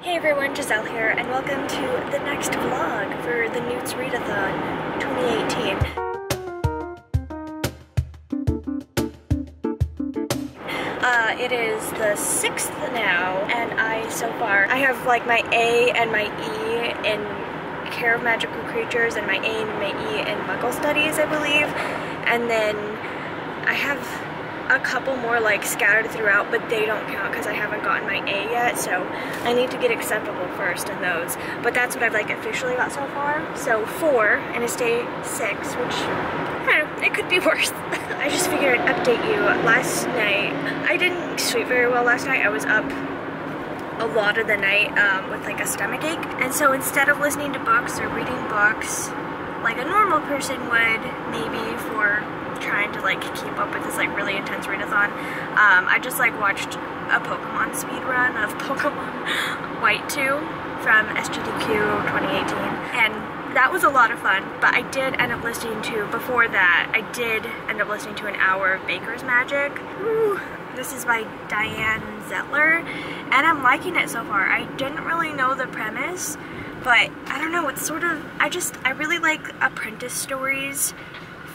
Hey everyone, Giselle here, and welcome to the next vlog for the NEWTs Readathon 2018. It is the 6th now, and I have like my A and my E in Care of Magical Creatures and my A and my E in Muggle Studies, I believe. And then I have a couple more like scattered throughout, but they don't count because I haven't gotten my A yet, so I need to get acceptable first in those. But that's what I've like officially got so far. So 4, and it's day 6, which I don't know, it could be worse. I just figured I'd update you. Last night, I didn't sleep very well last night. I was up a lot of the night with like a stomach ache, and so instead of listening to books or reading books like a normal person would, maybe for trying to like keep up with this like really intense readathon, I just like watched a Pokemon speed run of Pokemon White 2 from SGDQ 2018, and that was a lot of fun. But I did end up listening to, before that, I did end up listening to an hour of Baker's Magic. Woo. This is by Diane Zettler, and I'm liking it so far. I didn't really know the premise, but I don't know, it's sort of, I really like apprentice stories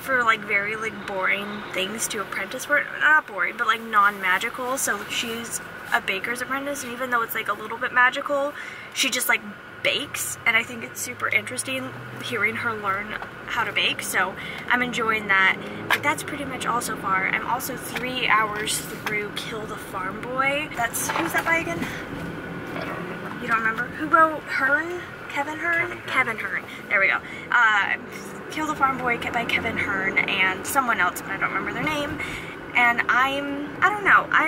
for like very like boring things to apprentice for. Not boring, but like non-magical. So she's a baker's apprentice, and even though it's like a little bit magical, she just like bakes, and I think it's super interesting hearing her learn how to bake, so I'm enjoying that. But that's pretty much all so far. I'm also 3 hours through Kill the Farm Boy. Who's that by again? I don't remember. You don't remember? Who wrote Hearn? Kevin Hearn? Kevin Hearn. There we go. Kill the Farm Boy by Kevin Hearn and someone else, but I don't remember their name. And I don't know, I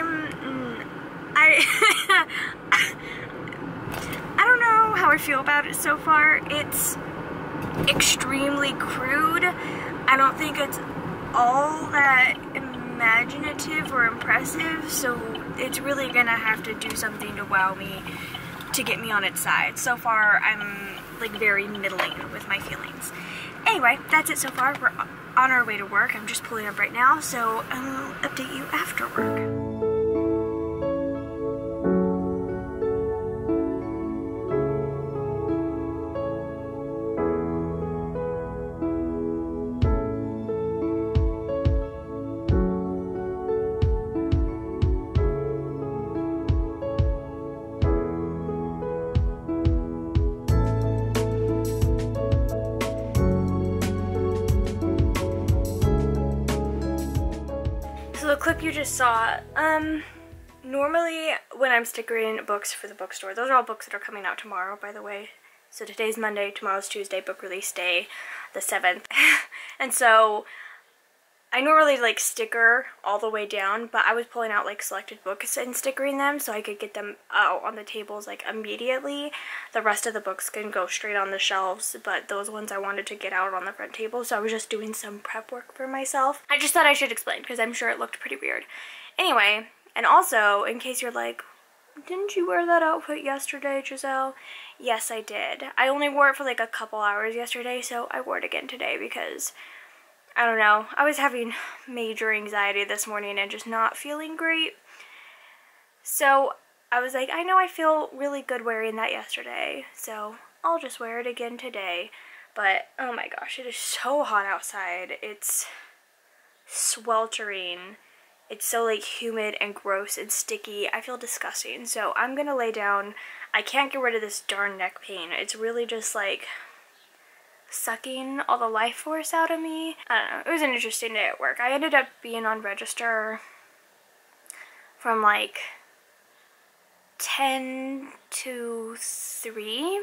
don't know how I feel about it so far. It's extremely crude. I don't think it's all that imaginative or impressive, so it's really gonna have to do something to wow me to get me on its side. So far, I'm like very middling with my feelings. Anyway, that's it so far. We're on our way to work. I'm just pulling up right now, so I will update you after work. So the clip you just saw, normally when I'm stickering books for the bookstore, those are all books that are coming out tomorrow, by the way. So today's Monday, tomorrow's Tuesday, book release day, the 7th. And so I normally like sticker all the way down, but I was pulling out like selected books and stickering them so I could get them out on the tables like immediately. The rest of the books can go straight on the shelves, but those ones I wanted to get out on the front table, so I was just doing some prep work for myself. I just thought I should explain because I'm sure it looked pretty weird. Anyway, and also, in case you're like, didn't you wear that outfit yesterday, Giselle? Yes, I did. I only wore it for like a couple hours yesterday, so I wore it again today because I don't know, I was having major anxiety this morning and just not feeling great. So I was like, I know I feel really good wearing that yesterday, so I'll just wear it again today. But oh my gosh, it is so hot outside. It's sweltering. It's so like humid and gross and sticky. I feel disgusting. So I'm gonna lay down. I can't get rid of this darn neck pain. It's really just like sucking all the life force out of me. I don't know, it was an interesting day at work. I ended up being on register from like 10 to 3,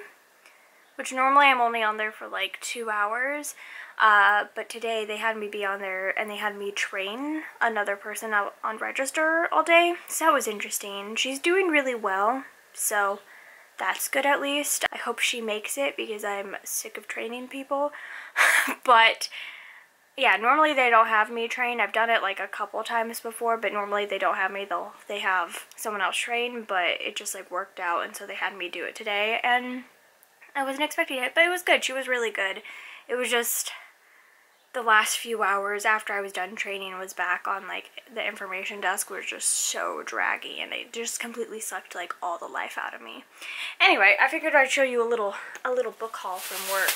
which normally I'm only on there for like 2 hours, but today they had me be on there and they had me train another person out on register all day, so that was interesting. She's doing really well, so that's good at least. I hope she makes it because I'm sick of training people. But yeah, normally they don't have me train. I've done it like a couple times before, but normally they don't have me. They have someone else train, but it just like worked out, and so they had me do it today, and I wasn't expecting it, but it was good. She was really good. It was just the last few hours after I was done training was back on like the information desk was just so draggy, and it just completely sucked like all the life out of me. Anyway, I figured I'd show you a little book haul from work.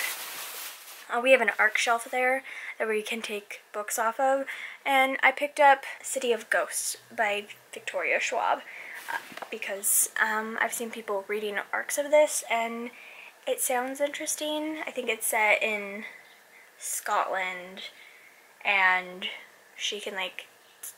We have an ARC shelf there that we can take books off of, and I picked up City of Ghosts by Victoria Schwab because I've seen people reading ARCs of this and it sounds interesting. I think it's set in Scotland and she can like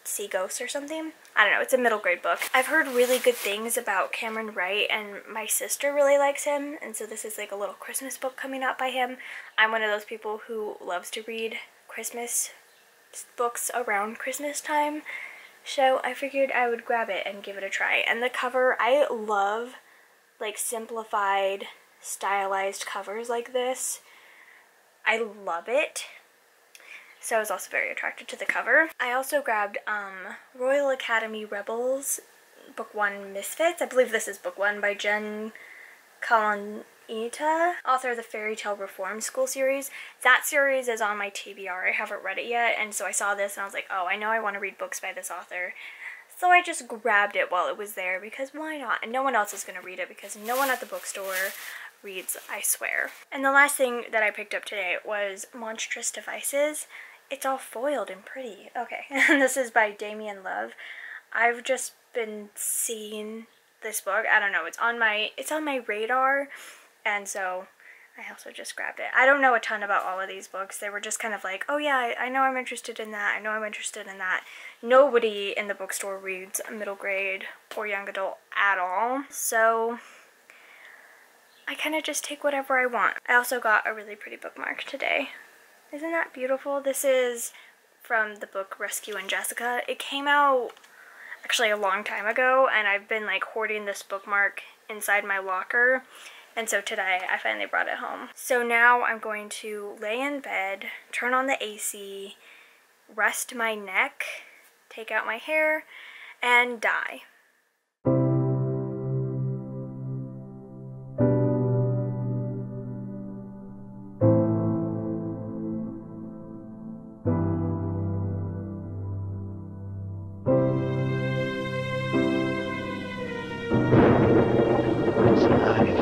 see ghosts or something. I don't know, it's a middle grade book. I've heard really good things about Cameron Wright and my sister really likes him, and so this is like a little Christmas book coming out by him. I'm one of those people who loves to read Christmas books around Christmas time, so I figured I would grab it and give it a try. And the cover, I love like simplified stylized covers like this. I love it. So I was also very attracted to the cover. I also grabbed Royal Academy Rebels Book 1 Misfits. I believe this is Book 1 by Jen Kalanita, author of the Fairy Tale Reform School series. That series is on my TBR. I haven't read it yet, and so I saw this and I was like, oh, I know I want to read books by this author. So I just grabbed it while it was there because why not? And no one else is going to read it because no one at the bookstore reads, I swear. And the last thing that I picked up today was Monstrous Devices. It's all foiled and pretty. Okay, and this is by Damien Love. I've just been seeing this book. I don't know, it's on my radar, and so I also just grabbed it. I don't know a ton about all of these books. They were just kind of like, oh yeah, I know I'm interested in that. I know I'm interested in that. Nobody in the bookstore reads middle grade or young adult at all, so I kind of just take whatever I want. I also got a really pretty bookmark today. Isn't that beautiful? This is from the book Rescue and Jessica. It came out actually a long time ago, and I've been like hoarding this bookmark inside my locker, and so today I finally brought it home. So now I'm going to lay in bed, turn on the AC, rest my neck, take out my hair, and die.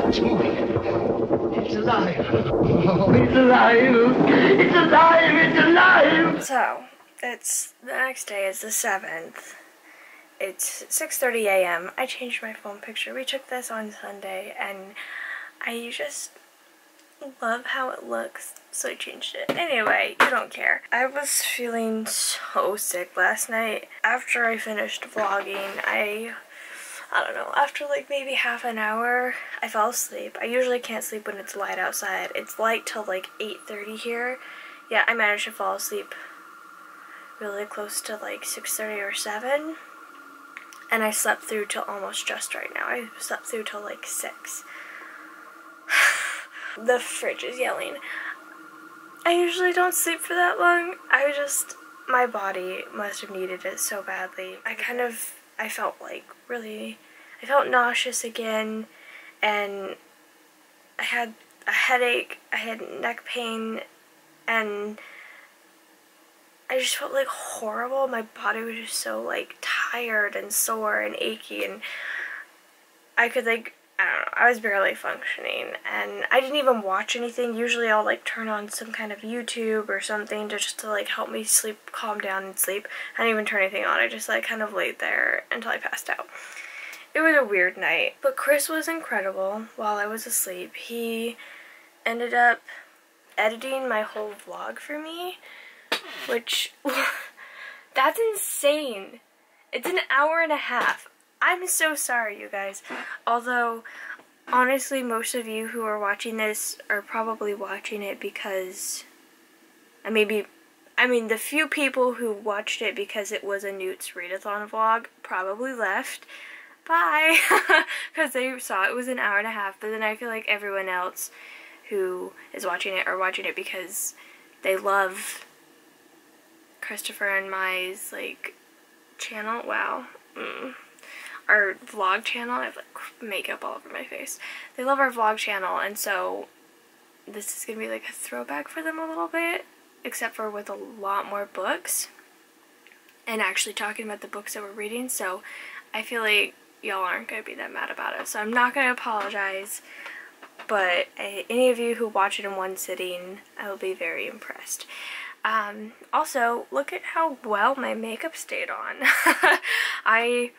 It's moving. It's alive. Oh, it's alive. It's alive. It's alive. So, the next day is the 7th. It's 6:30 a.m. I changed my phone picture. We took this on Sunday, and I just love how it looks, so I changed it. Anyway, you don't care. I was feeling so sick last night. After I finished vlogging, I don't know, after like maybe half an hour, I fell asleep. I usually can't sleep when it's light outside. It's light till like 8:30 here. Yeah, I managed to fall asleep really close to like 6:30 or 7. And I slept through till almost just right now. I slept through till like 6. The fridge is yelling. I usually don't sleep for that long. My body must have needed it so badly. I felt like I felt nauseous again, and I had a headache, I had neck pain, and I just felt like horrible. My body was just so like tired and sore and achy, and I could like, I don't know, I was barely functioning, and I didn't even watch anything. Usually I'll like turn on some kind of YouTube or something just to like help me sleep, calm down and sleep. I didn't even turn anything on. I just like kind of laid there until I passed out. It was a weird night, but Chris was incredible while I was asleep. He ended up editing my whole vlog for me, which, that's insane. It's an hour and a half. I'm so sorry, you guys. Although, honestly, most of you who are watching this are probably watching it because, the few people who watched it because it was a NEWTs Readathon vlog probably left. Bye! Because they saw it was an hour and a half, but then I feel like everyone else who is watching it are watching it because they love Christopher and Mai's, like, channel. Wow. Our vlog channel. I have like makeup all over my face. They love our vlog channel, and so this is gonna be like a throwback for them a little bit. except for with a lot more books and actually talking about the books that we're reading, so I feel like y'all aren't going to be that mad about it. So I'm not going to apologize, but any of you who watch it in one sitting, I will be very impressed. Also, look at how well my makeup stayed on. I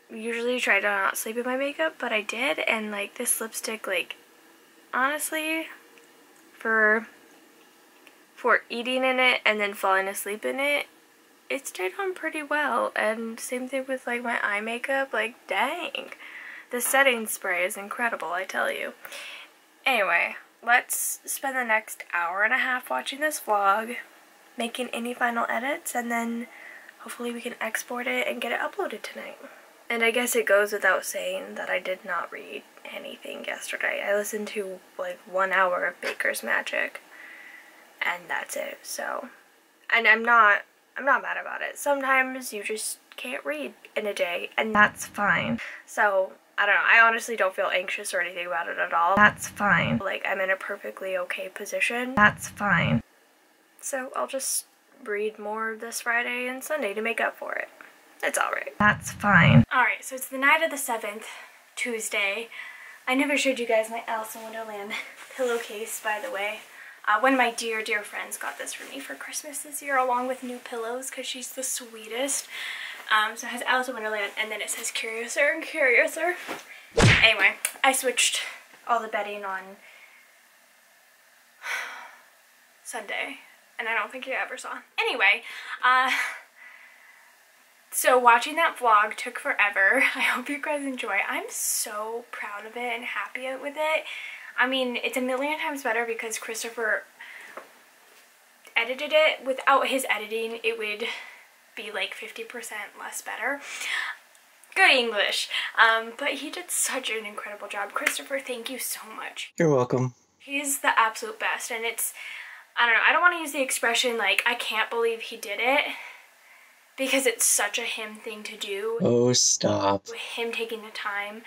usually try to not sleep with my makeup, but I did, and like this lipstick, like honestly, for eating in it and then falling asleep in it, it stayed on pretty well. And same thing with like my eye makeup, like dang, the setting spray is incredible, I tell you. Anyway, let's spend the next hour and a half watching this vlog, making any final edits, and then hopefully we can export it and get it uploaded tonight. And I guess it goes without saying that I did not read anything yesterday. I listened to like 1 hour of Baker's Magic, and that's it. So, and I'm not mad about it. Sometimes you just can't read in a day, and that's fine. So, I don't know, I honestly don't feel anxious or anything about it at all. That's fine. Like, I'm in a perfectly okay position. That's fine. So, I'll just read more this Friday and Sunday to make up for it. It's alright. That's fine. Alright, so it's the night of the 7th, Tuesday. I never showed you guys my Alice in Wonderland pillowcase, by the way. One of my dear, dear friends got this for me for Christmas this year, along with new pillows, because she's the sweetest. So it has Alice in Wonderland, and then it says Curiouser and Curiouser. Anyway, I switched all the bedding on Sunday, and I don't think you ever saw. Anyway, so watching that vlog took forever. I hope you guys enjoy. I'm so proud of it and happy with it. I mean, it's a million times better because Christopher edited it. Without his editing, it would be like 50% less better. Good English. But he did such an incredible job. Christopher, thank you so much. You're welcome. He's the absolute best, and it's, I don't know, I don't want to use the expression like, I can't believe he did it, because it's such a him thing to do. Oh, stop. With him taking the time,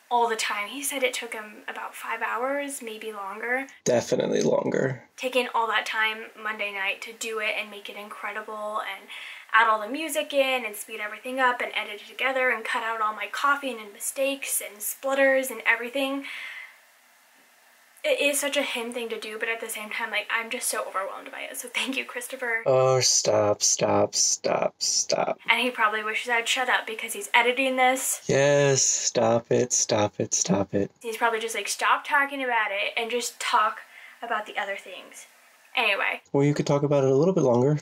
all the time. He said it took him about 5 hours, maybe longer. Definitely longer. Taking all that time Monday night to do it and make it incredible and add all the music in and speed everything up and edit it together and cut out all my coughing and mistakes and splutters and everything. It is such a him thing to do, but at the same time, like, I'm just so overwhelmed by it. So thank you, Christopher. Oh, stop, stop, stop, stop. And he probably wishes I'd shut up because he's editing this. Yes, stop it, stop it, stop it. He's probably just like, stop talking about it and just talk about the other things. Anyway. Well, you could talk about it a little bit longer.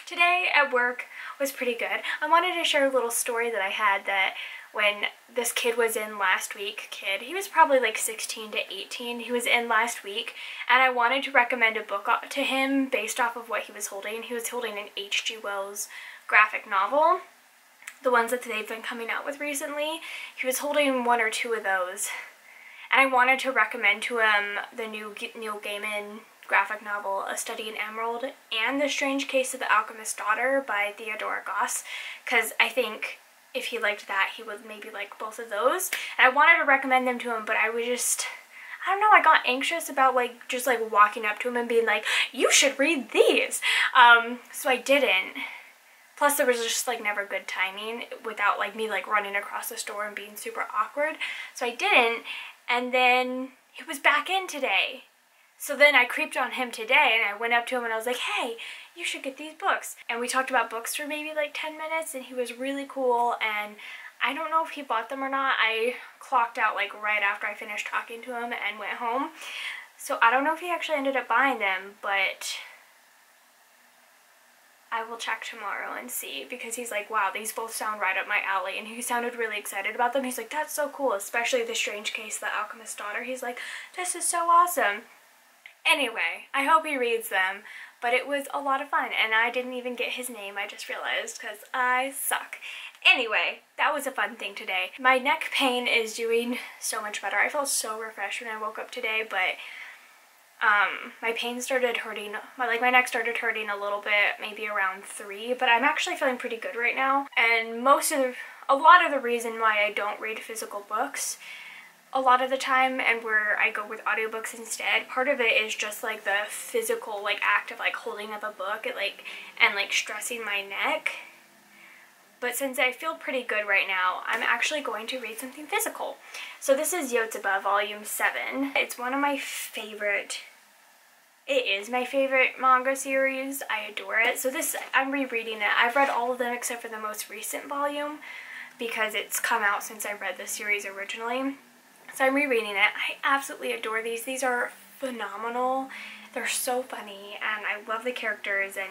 Today at work was pretty good. I wanted to share a little story that I had that when this kid was in last week, he was probably like 16 to 18, he was in last week, and I wanted to recommend a book to him based off of what he was holding. He was holding an H.G. Wells graphic novel, the ones that they've been coming out with recently. He was holding 1 or 2 of those, and I wanted to recommend to him the new Neil Gaiman graphic novel, A Study in Emerald, and The Strange Case of the Alchemist's Daughter by Theodora Goss, because I think if he liked that, he would maybe like both of those. And I wanted to recommend them to him, but I was just, I don't know, I got anxious about like just like walking up to him and being like, you should read these. So I didn't. Plus there was just like never good timing without like me like running across the store and being super awkward. So I didn't, and then he was back in today. So then I creeped on him today and I went up to him and I was like, hey, you should get these books. And we talked about books for maybe like 10 minutes and he was really cool, and I don't know if he bought them or not. I clocked out like right after I finished talking to him and went home. So I don't know if he actually ended up buying them, but I will check tomorrow and see, because he's like, wow, these both sound right up my alley, and he sounded really excited about them. He's like, that's so cool, especially The Strange Case of the Alchemist's Daughter. He's like, this is so awesome. Anyway, I hope he reads them, but it was a lot of fun, and I didn't even get his name, I just realized, because I suck. Anyway, that was a fun thing today. My neck pain is doing so much better. I felt so refreshed when I woke up today, but my pain started hurting, my neck started hurting a little bit, maybe around 3, but I'm actually feeling pretty good right now, and a lot of the reason why I don't read physical books a lot of the time, and where I go with audiobooks instead. Part of it is just like the physical like act of like holding up a book and like stressing my neck. But since I feel pretty good right now, I'm actually going to read something physical. So this is NEWTs Volume 7. It's one of my favorite, it is my favorite manga series. I adore it. So this, I'm rereading it. I've read all of them except for the most recent volume because it's come out since I read the series originally. So I'm rereading it. I absolutely adore these. These are phenomenal. They're so funny and I love the characters and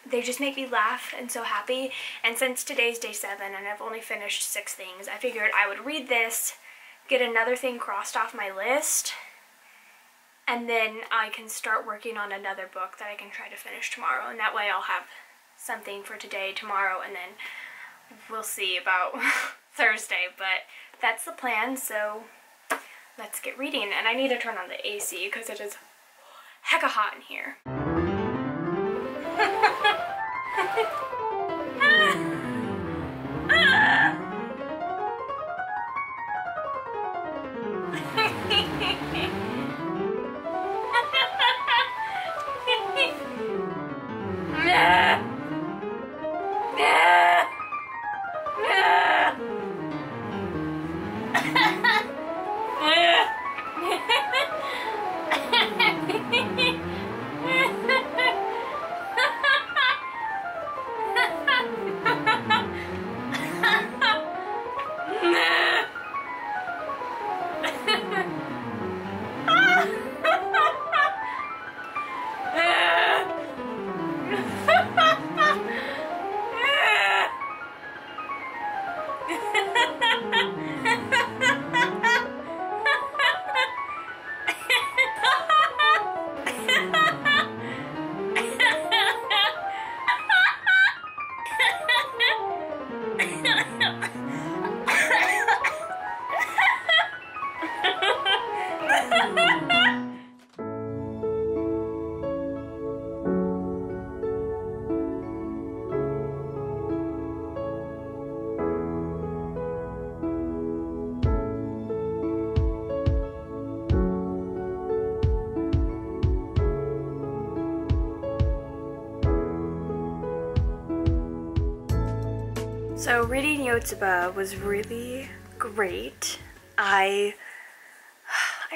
they just make me laugh and so happy. And since today's day 7 and I've only finished 6 things, I figured I would read this, get another thing crossed off my list, and then I can start working on another book that I can try to finish tomorrow. And that way I'll have something for today, tomorrow, and then we'll see about Thursday. But that's the plan, so let's get reading. And I need to turn on the AC because it is hecka hot in here. So reading NEWTs was really great. I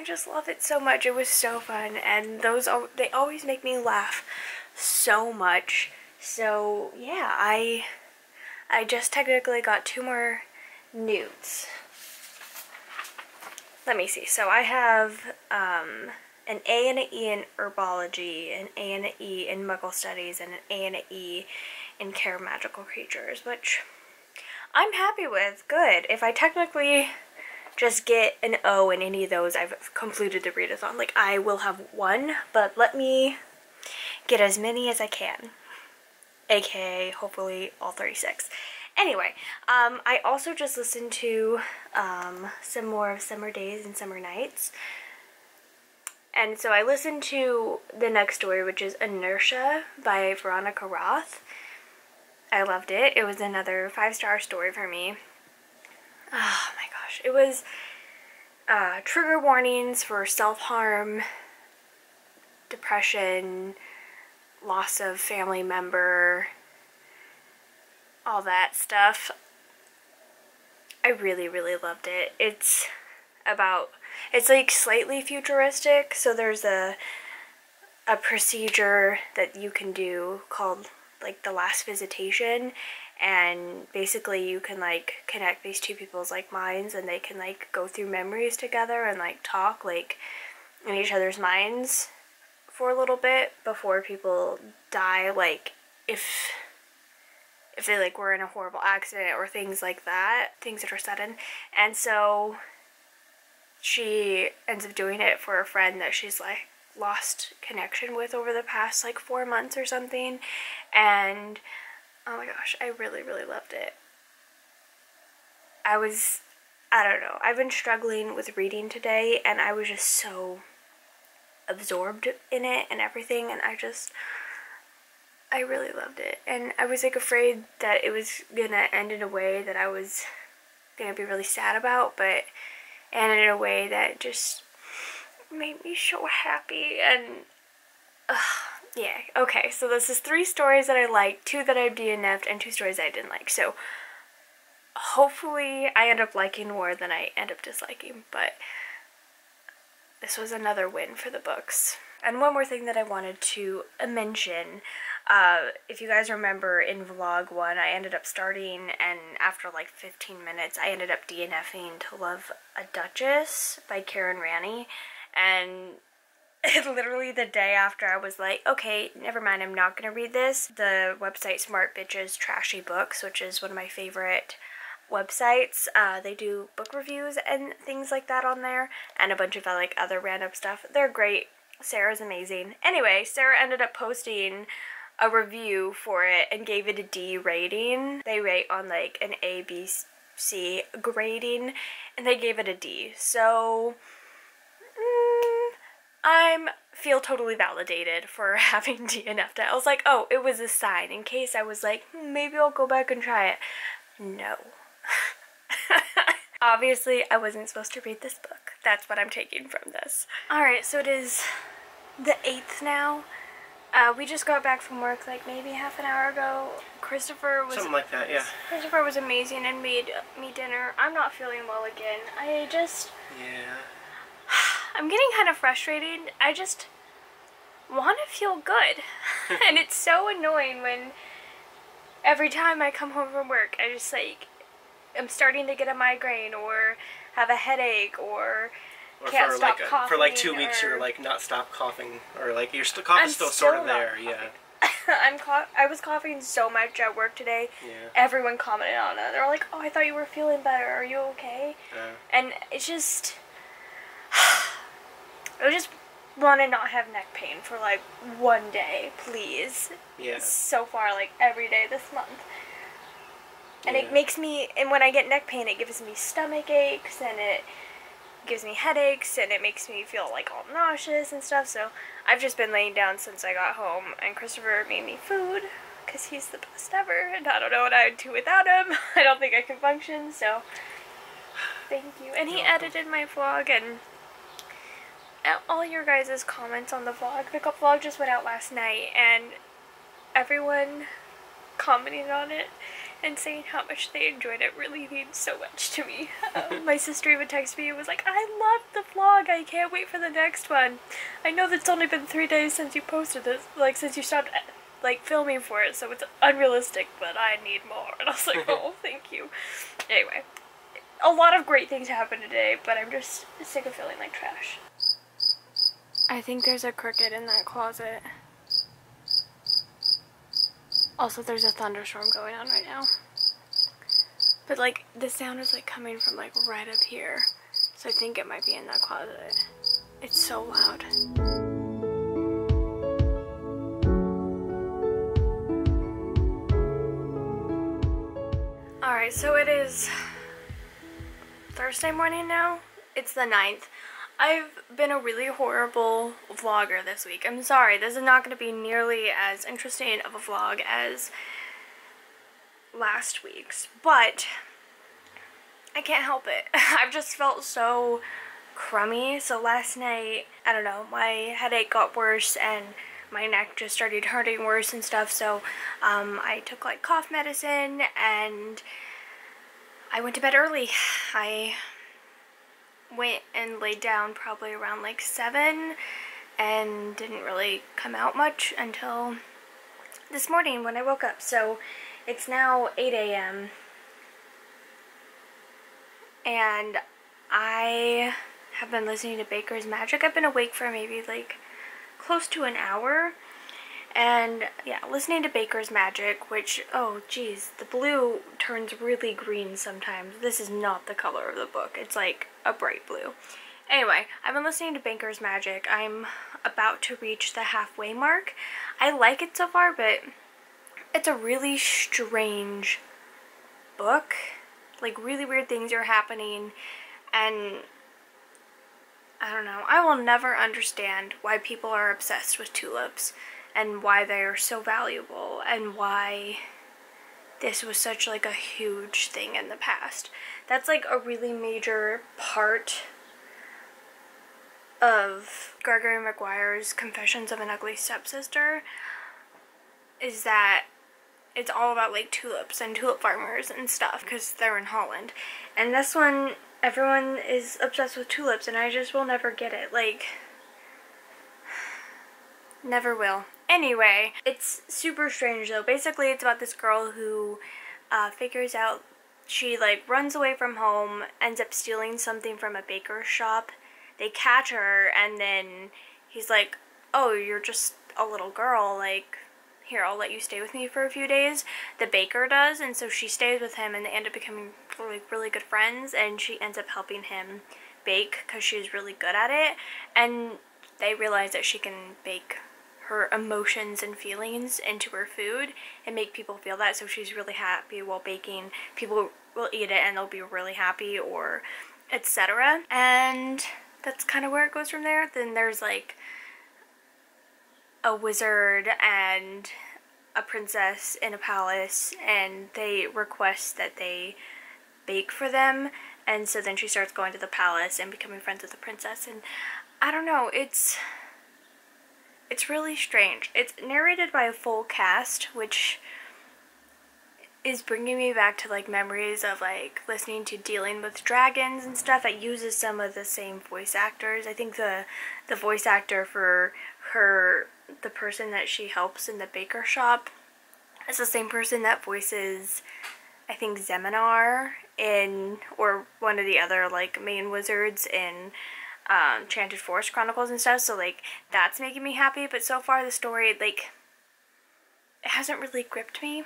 just love it so much. It was so fun, and they always make me laugh so much. So yeah, I just technically got 2 more NEWTs. Let me see. So I have an A and an E in herbology, an A and an E in Muggle studies, and an A and an E in care of magical creatures, which I'm happy with. Good. If I technically just get an O in any of those, I've completed the readathon. Like, I will have 1, but let me get as many as I can. AKA, hopefully, all 36. Anyway, I also just listened to some more of Summer Days and Summer Nights. And so I listened to the next story, which is Inertia by Veronica Roth. I loved it. It was another 5-star story for me. Oh my gosh. It was trigger warnings for self-harm, depression, loss of family member, all that stuff. I really, really loved it. It's like slightly futuristic, so there's a procedure that you can do called like the last visitation, and basically you can like connect these 2 people's like minds, and they can like go through memories together and like talk like in each other's minds for a little bit before people die, like if they like were in a horrible accident or things like that, things that are sudden. And so she ends up doing it for a friend that she's like lost connection with over the past like 4 months or something. And oh my gosh, I really, really loved it. I don't know, I've been struggling with reading today, and I was just so absorbed in it and everything, and I really loved it. And I was like afraid that it was gonna end in a way that I was gonna be really sad about, but and in a way that just made me so happy. And yeah, okay, so this is 3 stories that I liked, 2 that I DNF'd, and 2 stories I didn't like. So hopefully I end up liking more than I end up disliking, but this was another win for the books. And one more thing that I wanted to mention, if you guys remember in vlog 1, I ended up starting, and after like 15 minutes, I ended up DNFing To Love a Duchess by Karen Ranney, and literally the day after I was like, okay, never mind, I'm not gonna read this. The website Smart Bitches Trashy Books, which is one of my favorite websites, they do book reviews and things like that on there, and a bunch of like other random stuff. They're great. Sarah's amazing. Anyway, Sarah ended up posting a review for it and gave it a D rating. They rate on like an A, B, C grading, and they gave it a D. So I feel totally validated for having DNF'd it. I was like, oh, it was a sign in case I was like, maybe I'll go back and try it. No. Obviously, I wasn't supposed to read this book. That's what I'm taking from this. Alright, so it is the 8th now. We just got back from work like maybe half an hour ago. Christopher was... Something like that, yeah. Christopher was amazing and made me dinner. I'm not feeling well again. Yeah. I'm getting kind of frustrated. I just want to feel good. And it's so annoying when every time I come home from work, I just like, I'm starting to get a migraine or have a headache or can't stop coughing. For like 2 weeks, you're like not stop coughing, or like your coughing's still sort of there, yeah. I was coughing so much at work today. Yeah. Everyone commented on it. They were like, oh, I thought you were feeling better. Are you okay? And it's just... I just want to not have neck pain for like 1 day, please. Yeah. So far, like every day this month. And it makes me, and when I get neck pain, it gives me stomach aches, and it gives me headaches, and it makes me feel like all nauseous and stuff. So I've just been laying down since I got home, and Christopher made me food because he's the best ever, and I don't know what I would do without him. I don't think I can function, so thank you. And he edited my vlog, and all your guys' comments on the vlog. The vlog just went out last night, and everyone commenting on it and saying how much they enjoyed it really means so much to me. My sister even texted me and was like, I love the vlog, I can't wait for the next one. I know that's only been 3 days since you posted this, like since you stopped like filming for it, so it's unrealistic, but I need more. And I was like, oh, thank you. Anyway, a lot of great things happened today, but I'm just sick of feeling like trash. I think there's a cricket in that closet. Also, there's a thunderstorm going on right now. But like, the sound is like coming from like right up here. So I think it might be in that closet. It's so loud. Alright, so it is Thursday morning now. It's the 9th. I've been a really horrible vlogger this week. I'm sorry, this is not going to be nearly as interesting of a vlog as last week's, but I can't help it. I've just felt so crummy. So last night, I don't know, my headache got worse and my neck just started hurting worse and stuff, so I took like cough medicine and I went to bed early. I went and laid down probably around like 7 and didn't really come out much until this morning when I woke up. So it's now 8 a.m. and I have been listening to Baker's Magic. I've been awake for maybe like close to an hour, and yeah, listening to Baker's Magic, which, oh geez, the blue turns really green sometimes. This is not the color of the book. It's like a bright blue. Anyway, I've been listening to Baker's Magic. I'm about to reach the halfway mark. I like it so far, but it's a really strange book. Like, really weird things are happening, and I don't know. I will never understand why people are obsessed with tulips and why they are so valuable and why this was such like a huge thing in the past. That's like a really major part of Gregory Maguire's Confessions of an Ugly Stepsister, is that it's all about like tulips and tulip farmers and stuff because they're in Holland. And this one, everyone is obsessed with tulips and I just will never get it. Like, never will. Anyway, it's super strange though. Basically, it's about this girl who figures out she like runs away from home, ends up stealing something from a baker's shop. They catch her and then he's like, oh, you're just a little girl, like, here, I'll let you stay with me for a few days. The baker does, and so she stays with him and they end up becoming like really good friends, and she ends up helping him bake because she's really good at it, and they realize that she can bake her emotions and feelings into her food and make people feel that, so she's really happy while baking. People will eat it and they'll be really happy, or etc. And that's kind of where it goes from there. Then there's like a wizard and a princess in a palace, and they request that they bake for them, and so then she starts going to the palace and becoming friends with the princess. And I don't know, it's really strange. It's narrated by a full cast, which is bringing me back to like memories of like listening to Dealing with Dragons and stuff. It uses some of the same voice actors. I think the voice actor for her, the person that she helps in the baker shop, is the same person that voices, I think, Zeminar in, or one of the other like main wizards in Enchanted Forest Chronicles and stuff. So like that's making me happy. But so far the story, like, it hasn't really gripped me.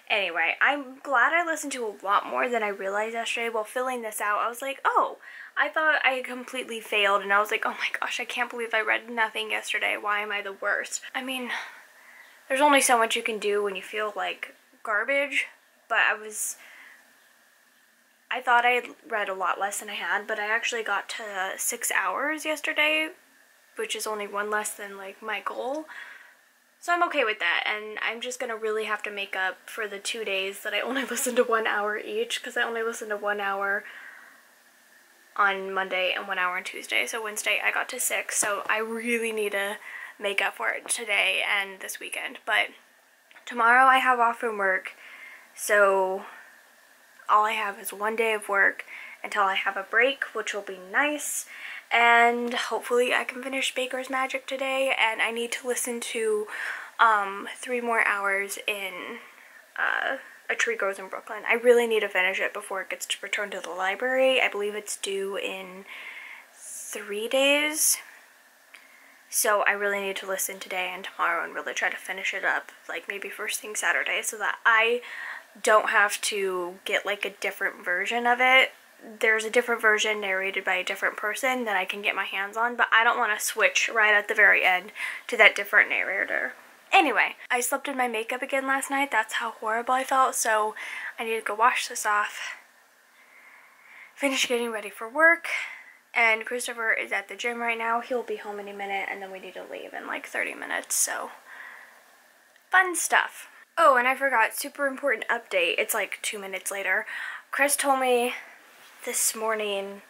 Anyway, I'm glad I listened to a lot more than I realized yesterday while filling this out. I was like, oh, I thought I had completely failed, and I was like, oh my gosh, I can't believe I read nothing yesterday. Why am I the worst? I mean, there's only so much you can do when you feel like garbage, but I thought I had read a lot less than I had, but I actually got to 6 hours yesterday, which is only one less than like my goal. So I'm okay with that, and I'm just going to really have to make up for the 2 days that I only listened to 1 hour each, because I only listened to 1 hour on Monday and 1 hour on Tuesday. So Wednesday I got to 6, so I really need to make up for it today and this weekend. But tomorrow I have off from work, so all I have is 1 day of work until I have a break, which will be nice. And hopefully I can finish Baker's Magic today, and I need to listen to 3 more hours in A Tree Grows in Brooklyn. I really need to finish it before it gets returned to the library. I believe it's due in 3 days. So I really need to listen today and tomorrow and really try to finish it up, like maybe first thing Saturday, so that I don't have to get like a different version of it. There's a different version narrated by a different person that I can get my hands on, but I don't want to switch right at the very end to that different narrator. Anyway, I slept in my makeup again last night. That's how horrible I felt, so I need to go wash this off, finish getting ready for work, and Christopher is at the gym right now. He'll be home any minute, and then we need to leave in like 30 minutes, so fun stuff. Oh, and I forgot, super important update. It's like 2 minutes later. Chris told me this morning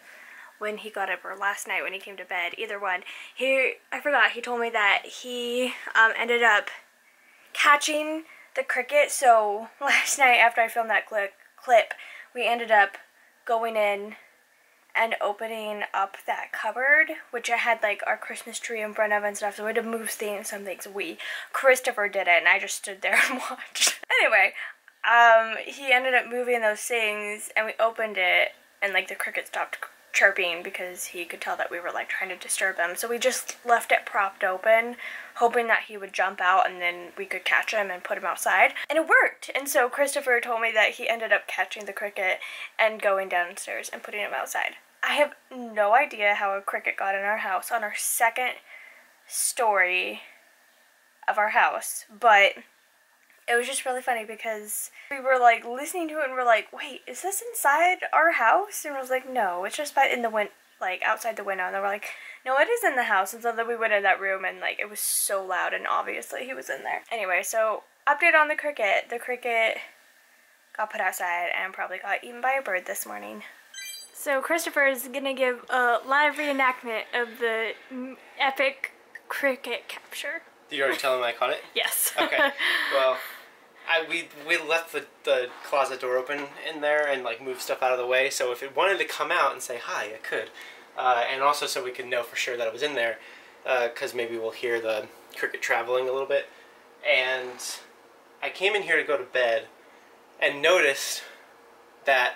when he got up, or last night when he came to bed, either one, I forgot, he told me that he ended up catching the cricket. So last night after I filmed that clip, we ended up going in and opening up that cupboard, which I had like our Christmas tree in front of and stuff, so we had to move some things. Christopher did it, and I just stood there and watched. Anyway, he ended up moving those things, and we opened it, and like the cricket stopped chirping because he could tell that we were like trying to disturb him. So we just left it propped open, hoping that he would jump out and then we could catch him and put him outside. And it worked. And so Christopher told me that he ended up catching the cricket and going downstairs and putting him outside. I have no idea how a cricket got in our house on our second story of our house, but it was just really funny because we were like listening to it and we're like, wait, is this inside our house? And I was like, no, it's just like outside the window. And then we're like, no, it is in the house. And so then we went in that room and like it was so loud and obviously he was in there. Anyway, so update on the cricket. The cricket got put outside and probably got eaten by a bird this morning. So Christopher is gonna give a live reenactment of the epic cricket capture. Did you already tell him I caught it? Yes. Okay. Well, we left the closet door open in there and like moved stuff out of the way, so if it wanted to come out and say hi, it could. And also so we could know for sure that it was in there, because maybe we'll hear the cricket traveling a little bit. And I came in here to go to bed and noticed that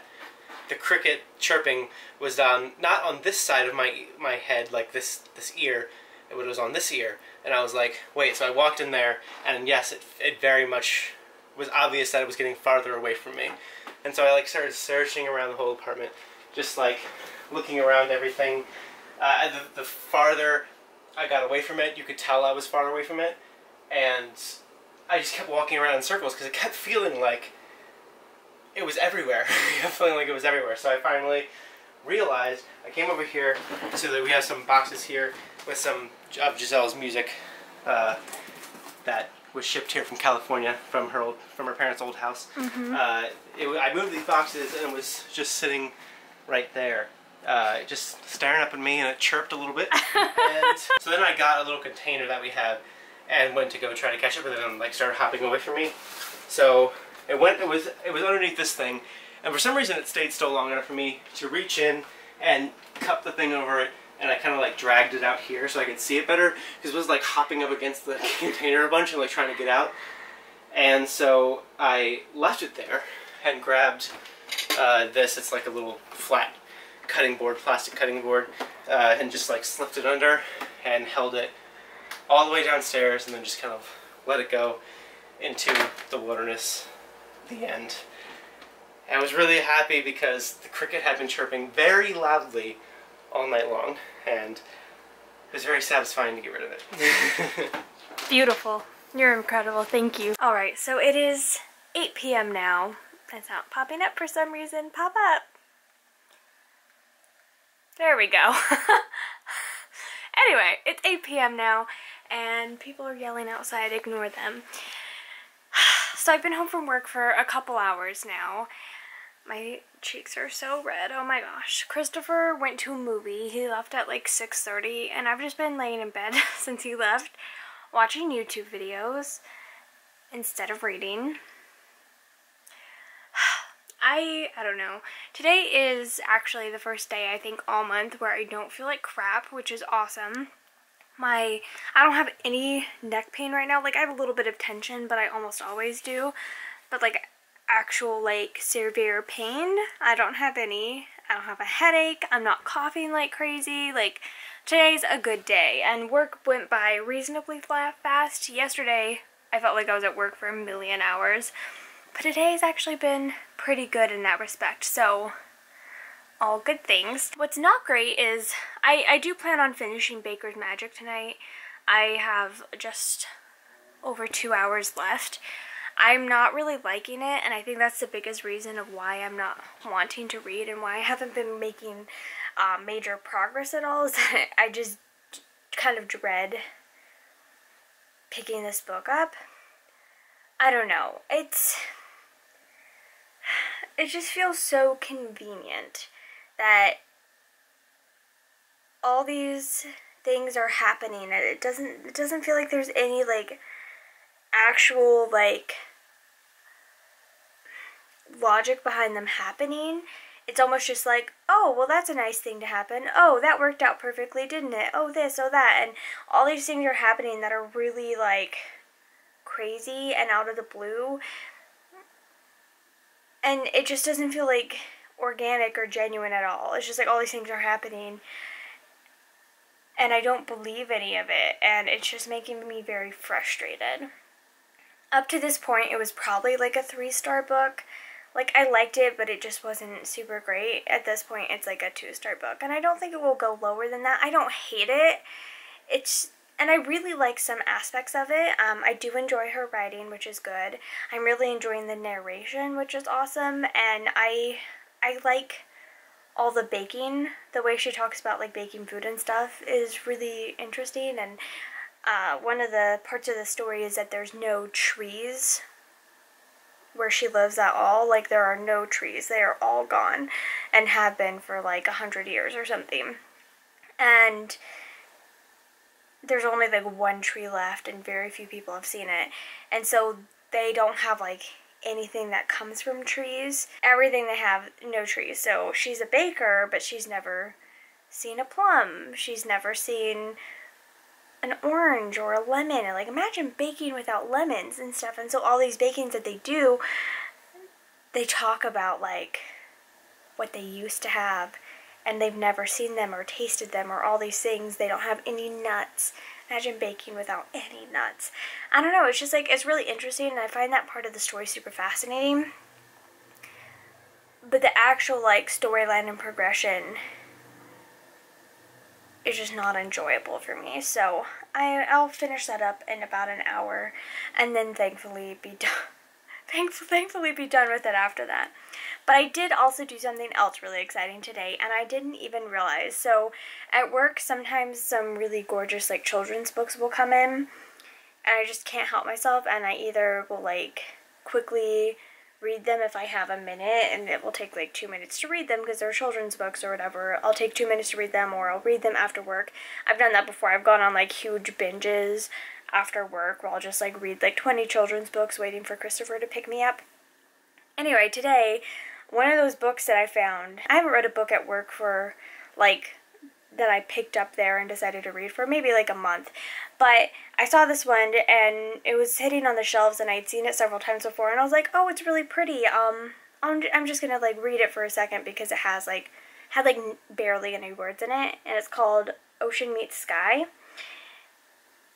the cricket chirping was not on this side of my head, like this ear, it was on this ear. And I was like, wait, so I walked in there, and yes, it very much was obvious that it was getting farther away from me. And so I like started searching around the whole apartment, just like looking around everything. The farther I got away from it, you could tell I was far away from it. And I just kept walking around in circles because it kept feeling like it was everywhere. I kept feeling like it was everywhere. So I finally realized, I came over here so that we have some boxes here with some of Giselle's music that was shipped here from California from her parents' old house. Mm-hmm. I moved these boxes and it was just sitting right there, just staring up at me, and it chirped a little bit. And so then I got a little container that we have and went to go try to catch it, but then like started hopping away from me. So it was underneath this thing, and for some reason it stayed still long enough for me to reach in and cup the thing over it. And I kind of like dragged it out here so I could see it better, because it was like hopping up against the container a bunch and like trying to get out. And so I left it there and grabbed this. It's like a little flat cutting board, plastic cutting board, and just like slipped it under and held it all the way downstairs, and then just kind of let it go into the wilderness at the end. And I was really happy because the cricket had been chirping very loudly all night long, and it was very satisfying to get rid of it. Beautiful. You're incredible. Thank you. Alright, so it is 8 p.m. now. It's not popping up for some reason. Pop up. There we go. Anyway, it's 8 p.m. now, and people are yelling outside. Ignore them. So I've been home from work for a couple hours now. My cheeks are so red. Oh my gosh. Christopher went to a movie. He left at like 6:30, and I've just been laying in bed since he left, watching YouTube videos instead of reading. I don't know. Today is actually the first day, I think, all month where I don't feel like crap, which is awesome. I don't have any neck pain right now. Like, I have a little bit of tension, but I almost always do. But like actual like severe pain, I don't have any. I don't have a headache. I'm not coughing like crazy. Like, today's a good day, and work went by reasonably fast. Yesterday I felt like I was at work for a million hours, but today has actually been pretty good in that respect, so all good things. What's not great is I do plan on finishing Baker's Magic tonight. I have just over 2 hours left. I'm not really liking it, and I think that's the biggest reason of why I'm not wanting to read and why I haven't been making major progress at all, is that I just kind of dread picking this book up. I don't know. It just feels so convenient that all these things are happening, and it doesn't feel like there's any like actual like logic behind them happening. It's almost just like, oh, well, that's a nice thing to happen. Oh, that worked out perfectly, didn't it? Oh, this, oh, that. And all these things are happening that are really like crazy and out of the blue, and it just doesn't feel like organic or genuine at all. It's just like all these things are happening and I don't believe any of it, and it's just making me very frustrated. Up to this point, it was probably like a 3-star book. Like, I liked it, but it just wasn't super great. At this point, it's like a 2-star book, and I don't think it will go lower than that. I don't hate it. And I really like some aspects of it. I do enjoy her writing, which is good. I'm really enjoying the narration, which is awesome, and I like all the baking. The way she talks about like baking food and stuff is really interesting, and one of the parts of the story is that there's no trees where she lives at all. Like, there are no trees. They are all gone and have been for like 100 years or something. And there's only like one tree left and very few people have seen it. And so they don't have like anything that comes from trees. Everything they have, no trees. So she's a baker, but she's never seen a plum. She's never seen an orange or a lemon. And like, imagine baking without lemons and stuff. And so all these bakings that they do, they talk about like what they used to have, and they've never seen them or tasted them or all these things. They don't have any nuts. Imagine baking without any nuts. I don't know, it's just like, it's really interesting, and I find that part of the story super fascinating. But the actual like storyline and progression is just not enjoyable for me. So I'll finish that up in about an hour, and then thankfully be done. Thankfully be done with it after that. But I did also do something else really exciting today, and I didn't even realize. So at work, sometimes some really gorgeous like children's books will come in, and I just can't help myself, and I either will like quickly read them if I have a minute, and it will take like 2 minutes to read them because they're children's books or whatever. I'll take 2 minutes to read them, or I'll read them after work. I've done that before. I've gone on like huge binges after work where I'll just like read like 20 children's books waiting for Christopher to pick me up. Anyway, today, one of those books that I found, I haven't read a book at work for like, that I picked up there and decided to read for maybe like a month. But I saw this one and it was sitting on the shelves and I'd seen it several times before, and I was like, oh, it's really pretty. I'm just gonna like read it for a second because it had like barely any words in it, and it's called Ocean Meets Sky.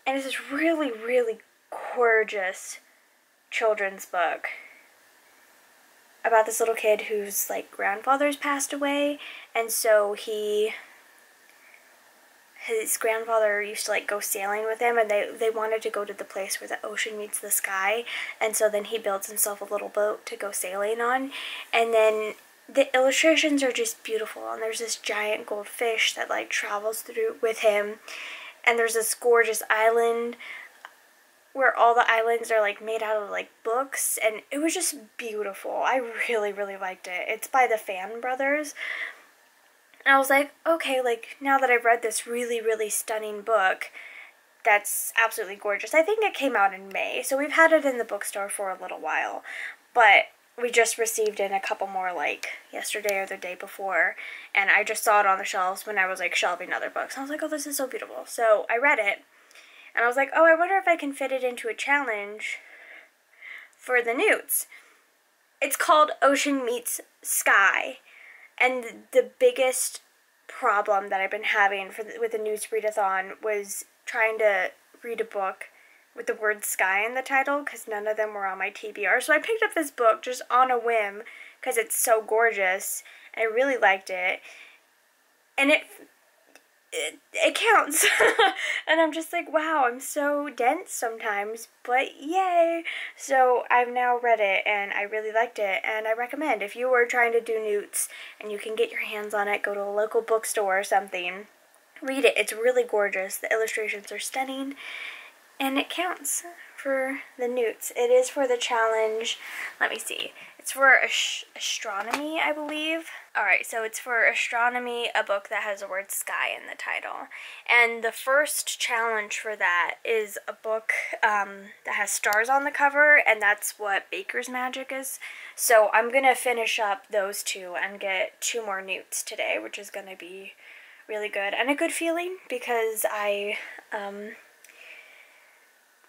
And it's this really, really gorgeous children's book about this little kid whose like grandfather's passed away, and so his grandfather used to like go sailing with him, and they wanted to go to the place where the ocean meets the sky, and so then he builds himself a little boat to go sailing on, and then the illustrations are just beautiful, and there's this giant goldfish that like travels through with him, and there's this gorgeous island where all the islands are like made out of like books, and it was just beautiful. I really, really liked it. It's by the Fan Brothers. And I was like, okay, like now that I've read this really, really stunning book that's absolutely gorgeous. I think it came out in May, so we've had it in the bookstore for a little while, but we just received in a couple more like yesterday or the day before, and I just saw it on the shelves when I was like shelving other books. I was like, oh, this is so beautiful. So I read it, and I was like, oh, I wonder if I can fit it into a challenge for the NEWTs. It's called Ocean Meets Sky, and the biggest problem that I've been having with the NEWTs Readathon was trying to read a book with the word sky in the title, because none of them were on my TBR. So I picked up this book just on a whim because it's so gorgeous, and I really liked it, and it counts. And I'm just like, wow, I'm so dense sometimes, but yay. So I've now read it, and I really liked it, and I recommend if you are trying to do NEWTs and you can get your hands on it, go to a local bookstore or something, read it. It's really gorgeous. The illustrations are stunning, and it counts for the NEWTs. It is for the challenge. Let me see. It's for astronomy, I believe. Alright, so it's for astronomy, a book that has the word sky in the title. And the first challenge for that is a book that has stars on the cover, and that's what Baker's Magic is. So I'm going to finish up those two and get 2 more NEWTs today, which is going to be really good. And a good feeling, because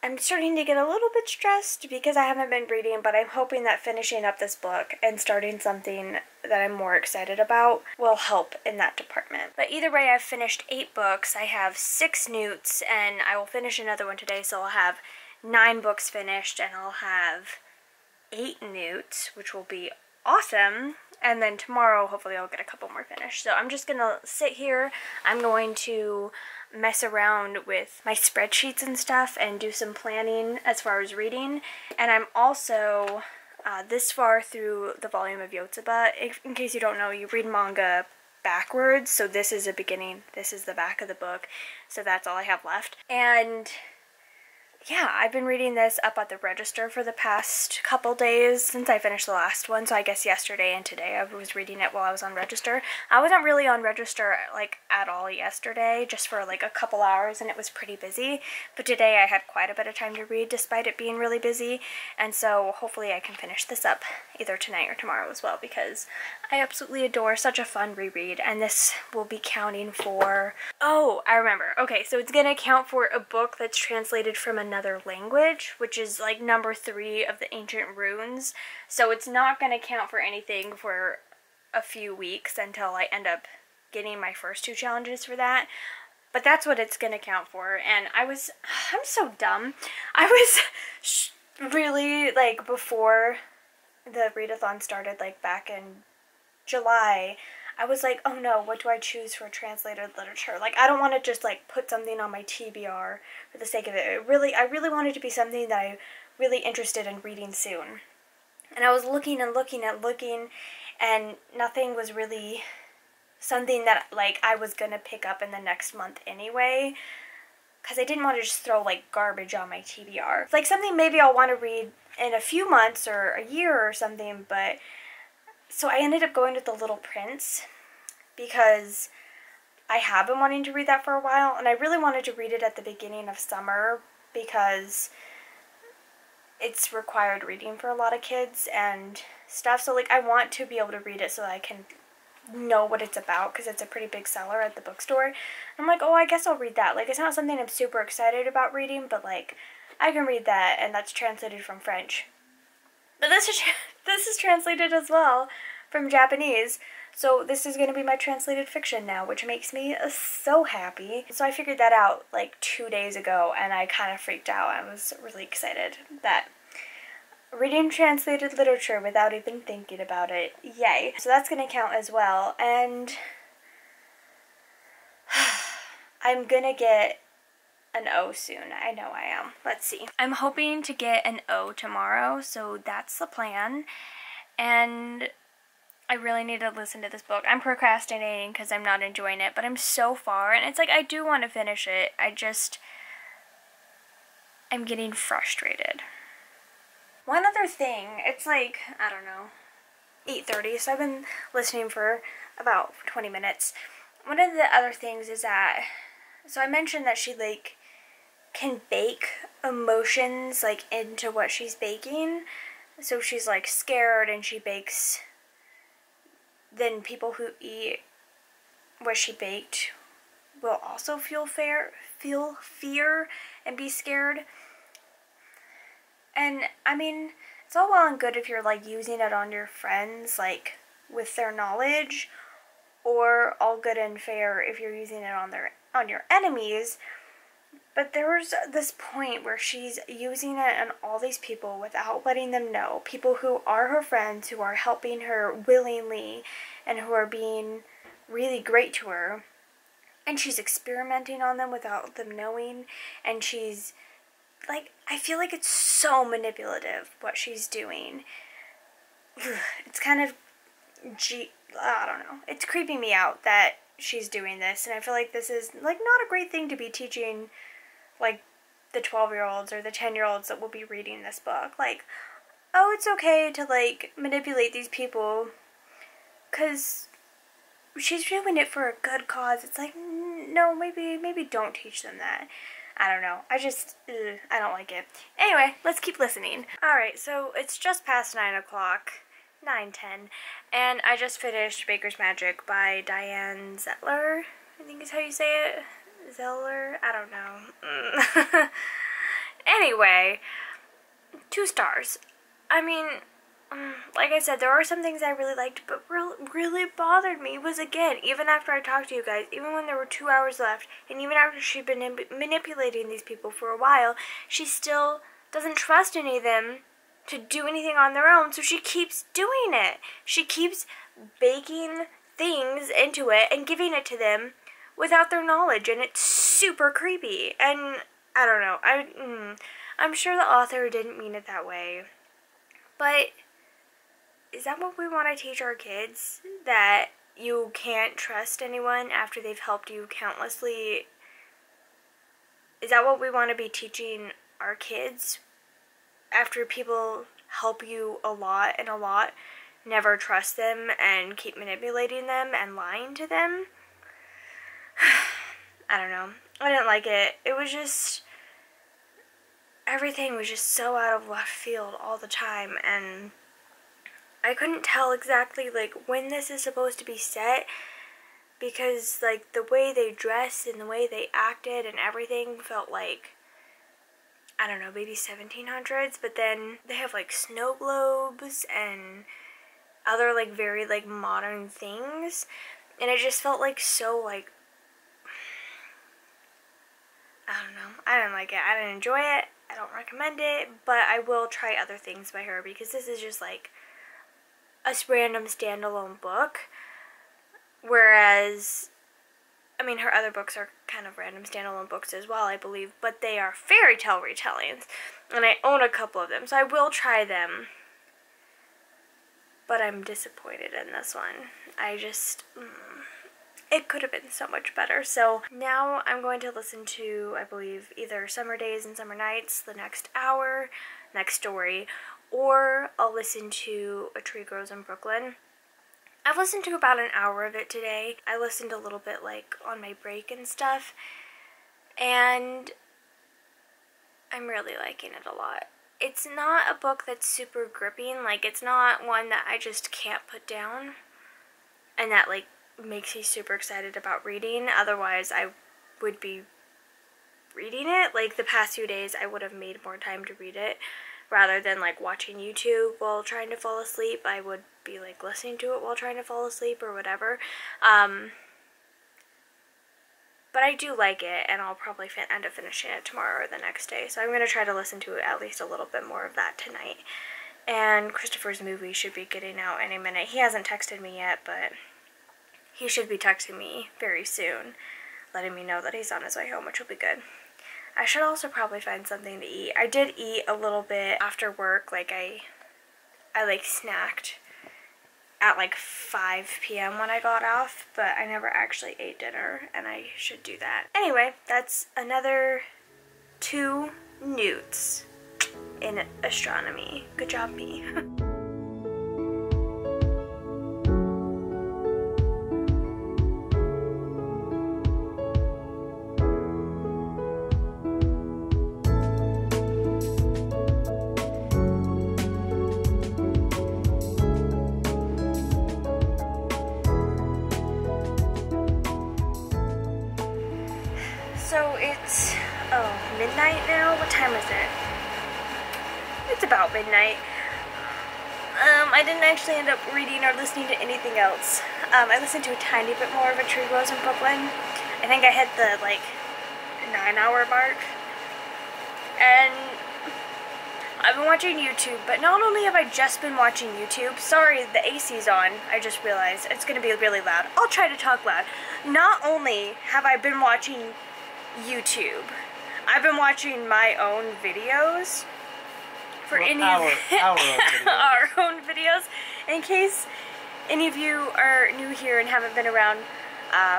I'm starting to get a little bit stressed because I haven't been reading, but I'm hoping that finishing up this book and starting something that I'm more excited about will help in that department. But either way, I've finished 8 books. I have 6 NEWTs, and I will finish another one today, so I'll have 9 books finished, and I'll have 8 NEWTs, which will be awesome. And then tomorrow, hopefully, I'll get a couple more finished. So I'm just going to sit here. I'm going to mess around with my spreadsheets and stuff and do some planning as far as reading. And I'm also this far through the volume of Yotsuba. In case you don't know, you read manga backwards, so this is the beginning, this is the back of the book, so that's all I have left. And yeah, I've been reading this up at the register for the past couple days since I finished the last one, so I guess yesterday and today I was reading it while I was on register. I wasn't really on register, like, at all yesterday, just for, like, a couple hours, and it was pretty busy, but today I had quite a bit of time to read despite it being really busy, and so hopefully I can finish this up either tonight or tomorrow as well, because I absolutely adore such a fun reread, and this will be counting for... Oh, I remember. Okay, so it's gonna count for a book that's translated from another language, which is like number 3 of the ancient runes. So it's not gonna count for anything for a few weeks until I end up getting my first 2 challenges for that. But that's what it's gonna count for. And I'm so dumb. I was really, like, before the readathon started, like back in July, I was like, oh no, what do I choose for translated literature? Like, I don't want to just, like, put something on my TBR for the sake of it. I really wanted to be something that I'm really interested in reading soon. And I was looking and looking and looking, and nothing was really something that, like, I was gonna pick up in the next month anyway, because I didn't want to just throw, like, garbage on my TBR. Like, something maybe I'll want to read in a few months or a year or something, but... So I ended up going with The Little Prince because I have been wanting to read that for a while, and I really wanted to read it at the beginning of summer because it's required reading for a lot of kids and stuff. So, like, I want to be able to read it so that I can know what it's about because it's a pretty big seller at the bookstore. And I'm like, oh, I guess I'll read that. Like, it's not something I'm super excited about reading, but, like, I can read that, and that's translated from French. But this is translated as well from Japanese, so this is going to be my translated fiction now, which makes me so happy. So I figured that out like 2 days ago, and I kind of freaked out. I was really excited that reading translated literature without even thinking about it. Yay. So that's going to count as well, and I'm going to get an O soon. I know I am. Let's see. I'm hoping to get an O tomorrow, so that's the plan. And I really need to listen to this book. I'm procrastinating because I'm not enjoying it, but I'm so far, and it's like I do want to finish it. I'm getting frustrated. One other thing, it's like, I don't know, 8:30, so I've been listening for about 20 minutes. One of the other things is that, so I mentioned that she, like, can bake emotions, like, into what she's baking. So she's, like, scared and she bakes. Then people who eat what she baked will also feel fear and be scared. And, I mean, it's all well and good if you're, like, using it on your friends, like, with their knowledge, or all good and fair if you're using it on your enemies. But there was this point where she's using it on all these people without letting them know. People who are her friends, who are helping her willingly, and who are being really great to her. And she's experimenting on them without them knowing. And she's, like, I feel like it's so manipulative what she's doing. It's kind of, I don't know. It's creeping me out that she's doing this. And I feel like this is, like, not a great thing to be teaching, like, the 12-year-olds or the 10-year-olds that will be reading this book. Like, oh, it's okay to, like, manipulate these people because she's doing it for a good cause. It's like, no, maybe don't teach them that. I don't know. I don't like it. Anyway, let's keep listening. Alright, so it's just past 9 o'clock. 9:10. And I just finished Baker's Magic by Diane Zettler, I think is how you say it. Zeller? I don't know. Anyway, 2 stars. I mean, like I said, there are some things I really liked, but really bothered me was, again, even after I talked to you guys, even when there were 2 hours left, and even after she'd been manipulating these people for a while, she still doesn't trust any of them to do anything on their own, so she keeps doing it. She keeps baking things into it and giving it to them without their knowledge, and it's super creepy. And I don't know, I'm sure the author didn't mean it that way, but is that what we want to teach our kids? That you can't trust anyone after they've helped you countlessly? Is that what we want to be teaching our kids, after people help you a lot and a lot, never trust them and keep manipulating them and lying to them. I don't know. I didn't like it. It was just, everything was just so out of left field all the time, and I couldn't tell exactly, like, when this is supposed to be set, because, like, the way they dressed and the way they acted and everything felt like, I don't know, maybe 1700s, but then they have, like, snow globes and other, like, very, like, modern things, and it just felt, like, so, like, I don't know. I didn't like it. I didn't enjoy it. I don't recommend it, but I will try other things by her, because this is just, like, a random standalone book, whereas, I mean, her other books are kind of random standalone books as well, I believe, but they are fairy tale retellings, and I own a couple of them, so I will try them, but I'm disappointed in this one. I just, it could have been so much better. So now I'm going to listen to, I believe, either Summer Days and Summer Nights, the next hour, next story, or I'll listen to A Tree Grows in Brooklyn. I've listened to about an hour of it today. I listened a little bit, like, on my break and stuff, and I'm really liking it a lot. It's not a book that's super gripping. Like, it's not one that I just can't put down and that, like, makes me super excited about reading. Otherwise, I would be reading it. Like, the past few days, I would have made more time to read it. Rather than, like, watching YouTube while trying to fall asleep, I would be, like, listening to it while trying to fall asleep or whatever. But I do like it, and I'll probably end up finishing it tomorrow or the next day. So I'm going to try to listen to at least a little bit more of that tonight. And Christopher's movie should be getting out any minute. He hasn't texted me yet, but he should be texting me very soon, letting me know that he's on his way home, which will be good. I should also probably find something to eat. I did eat a little bit after work. Like, I like, snacked at, like, 5 p.m. when I got off, but I never actually ate dinner, and I should do that. Anyway, that's another 2 newts in astronomy. Good job, me. So it's, midnight now? What time is it? It's about midnight. I didn't actually end up reading or listening to anything else. I listened to a tiny bit more of A Tree Grows in Brooklyn. I think I hit the, like, 9-hour mark. And I've been watching YouTube, but not only have I just been watching YouTube, sorry, the AC's on, I just realized it's going to be really loud. I'll try to talk loud. Not only have I been watching YouTube, I've been watching my own videos for our own videos. In case any of you are new here and haven't been around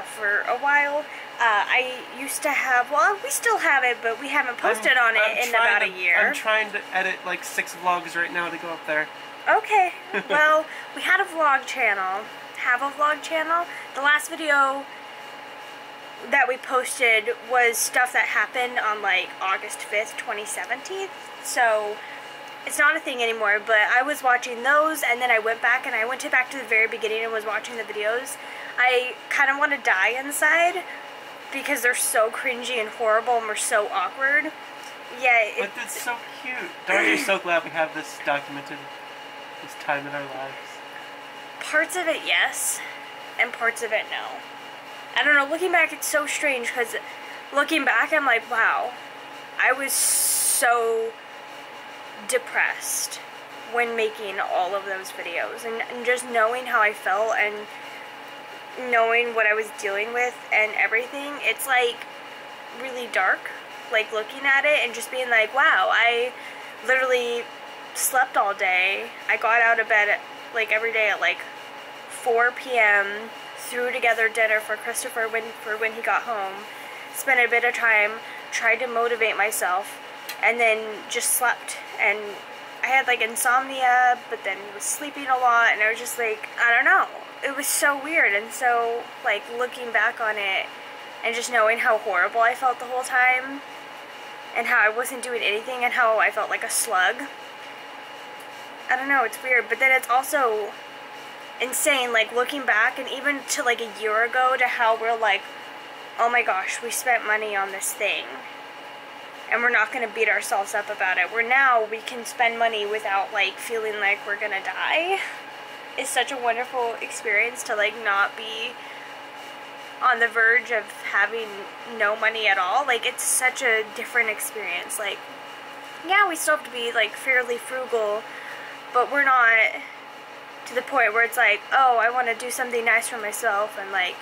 for a while, I used to have, well, we still have it, but we haven't posted on it in about a year. I'm trying to edit like 6 vlogs right now to go up there. Okay, well, we had a vlog channel, The last video that we posted was stuff that happened on, like, August 5th, 2017, so it's not a thing anymore, but I was watching those, and then I went back to the very beginning and was watching the videos. I kind of want to die inside, because they're so cringy and horrible and we're so awkward. Yeah, but it's so cute. Darn, you're so glad we have this documented, this time in our lives. Parts of it, yes, and parts of it, no. I don't know, looking back, it's so strange, because looking back, I'm like, wow, I was so depressed when making all of those videos, and just knowing how I felt, and knowing what I was dealing with, and everything, it's, like, really dark, like, looking at it, and just being like, wow, I literally slept all day. I got out of bed, like, every day at, like, 4 p.m., threw together dinner for Christopher when he got home, spent a bit of time, tried to motivate myself, and then just slept. And I had like insomnia, but then was sleeping a lot, and I was just like, I don't know. It was so weird. And so like looking back on it and just knowing how horrible I felt the whole time and how I wasn't doing anything and how I felt like a slug. I don't know, it's weird. But then it's also insane, like looking back, and even to like a year ago, to how we're like, oh my gosh, we spent money on this thing and we're not going to beat ourselves up about it. We can spend money without like feeling like we're gonna die. It's such a wonderful experience to like not be on the verge of having no money at all. Like, it's such a different experience. Like, yeah, we still have to be like fairly frugal, but we're not to the point where it's like, oh, I want to do something nice for myself and like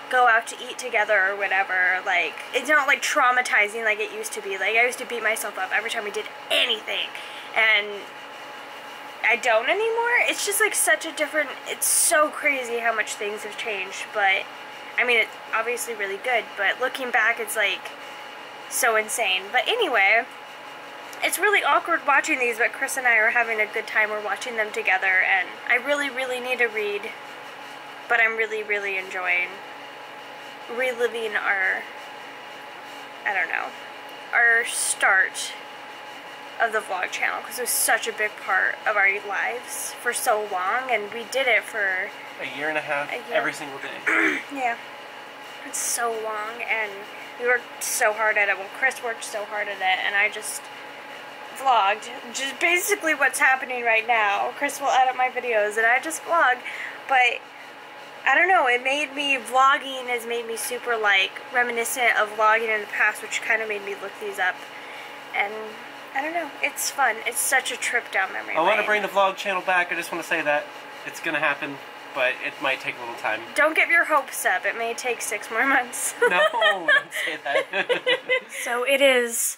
go out to eat together or whatever. Like, it's not like traumatizing like it used to be. Like, I used to beat myself up every time we did anything, and I don't anymore. It's just like such a different, it's so crazy how much things have changed. But I mean, it's obviously really good, but looking back, it's like so insane. But anyway, it's really awkward watching these, but Chris and I are having a good time. We're watching them together, and I really, really need to read, but I'm really, really enjoying reliving our, I don't know, our start of the vlog channel, because it was such a big part of our lives for so long, and we did it for a year and a half, every single day. Yeah, it's so long, and we worked so hard at it. Well, Chris worked so hard at it, and I just vlogged, just basically what's happening right now. Chris will edit my videos, and I just vlog, but I don't know, vlogging has made me super, like, reminiscent of vlogging in the past, which kind of made me look these up, and I don't know, it's fun. It's such a trip down memory lane. I want to bring the vlog channel back. I just want to say that. It's going to happen, but it might take a little time. Don't get your hopes up. It may take 6 more months. No, don't say that. So it is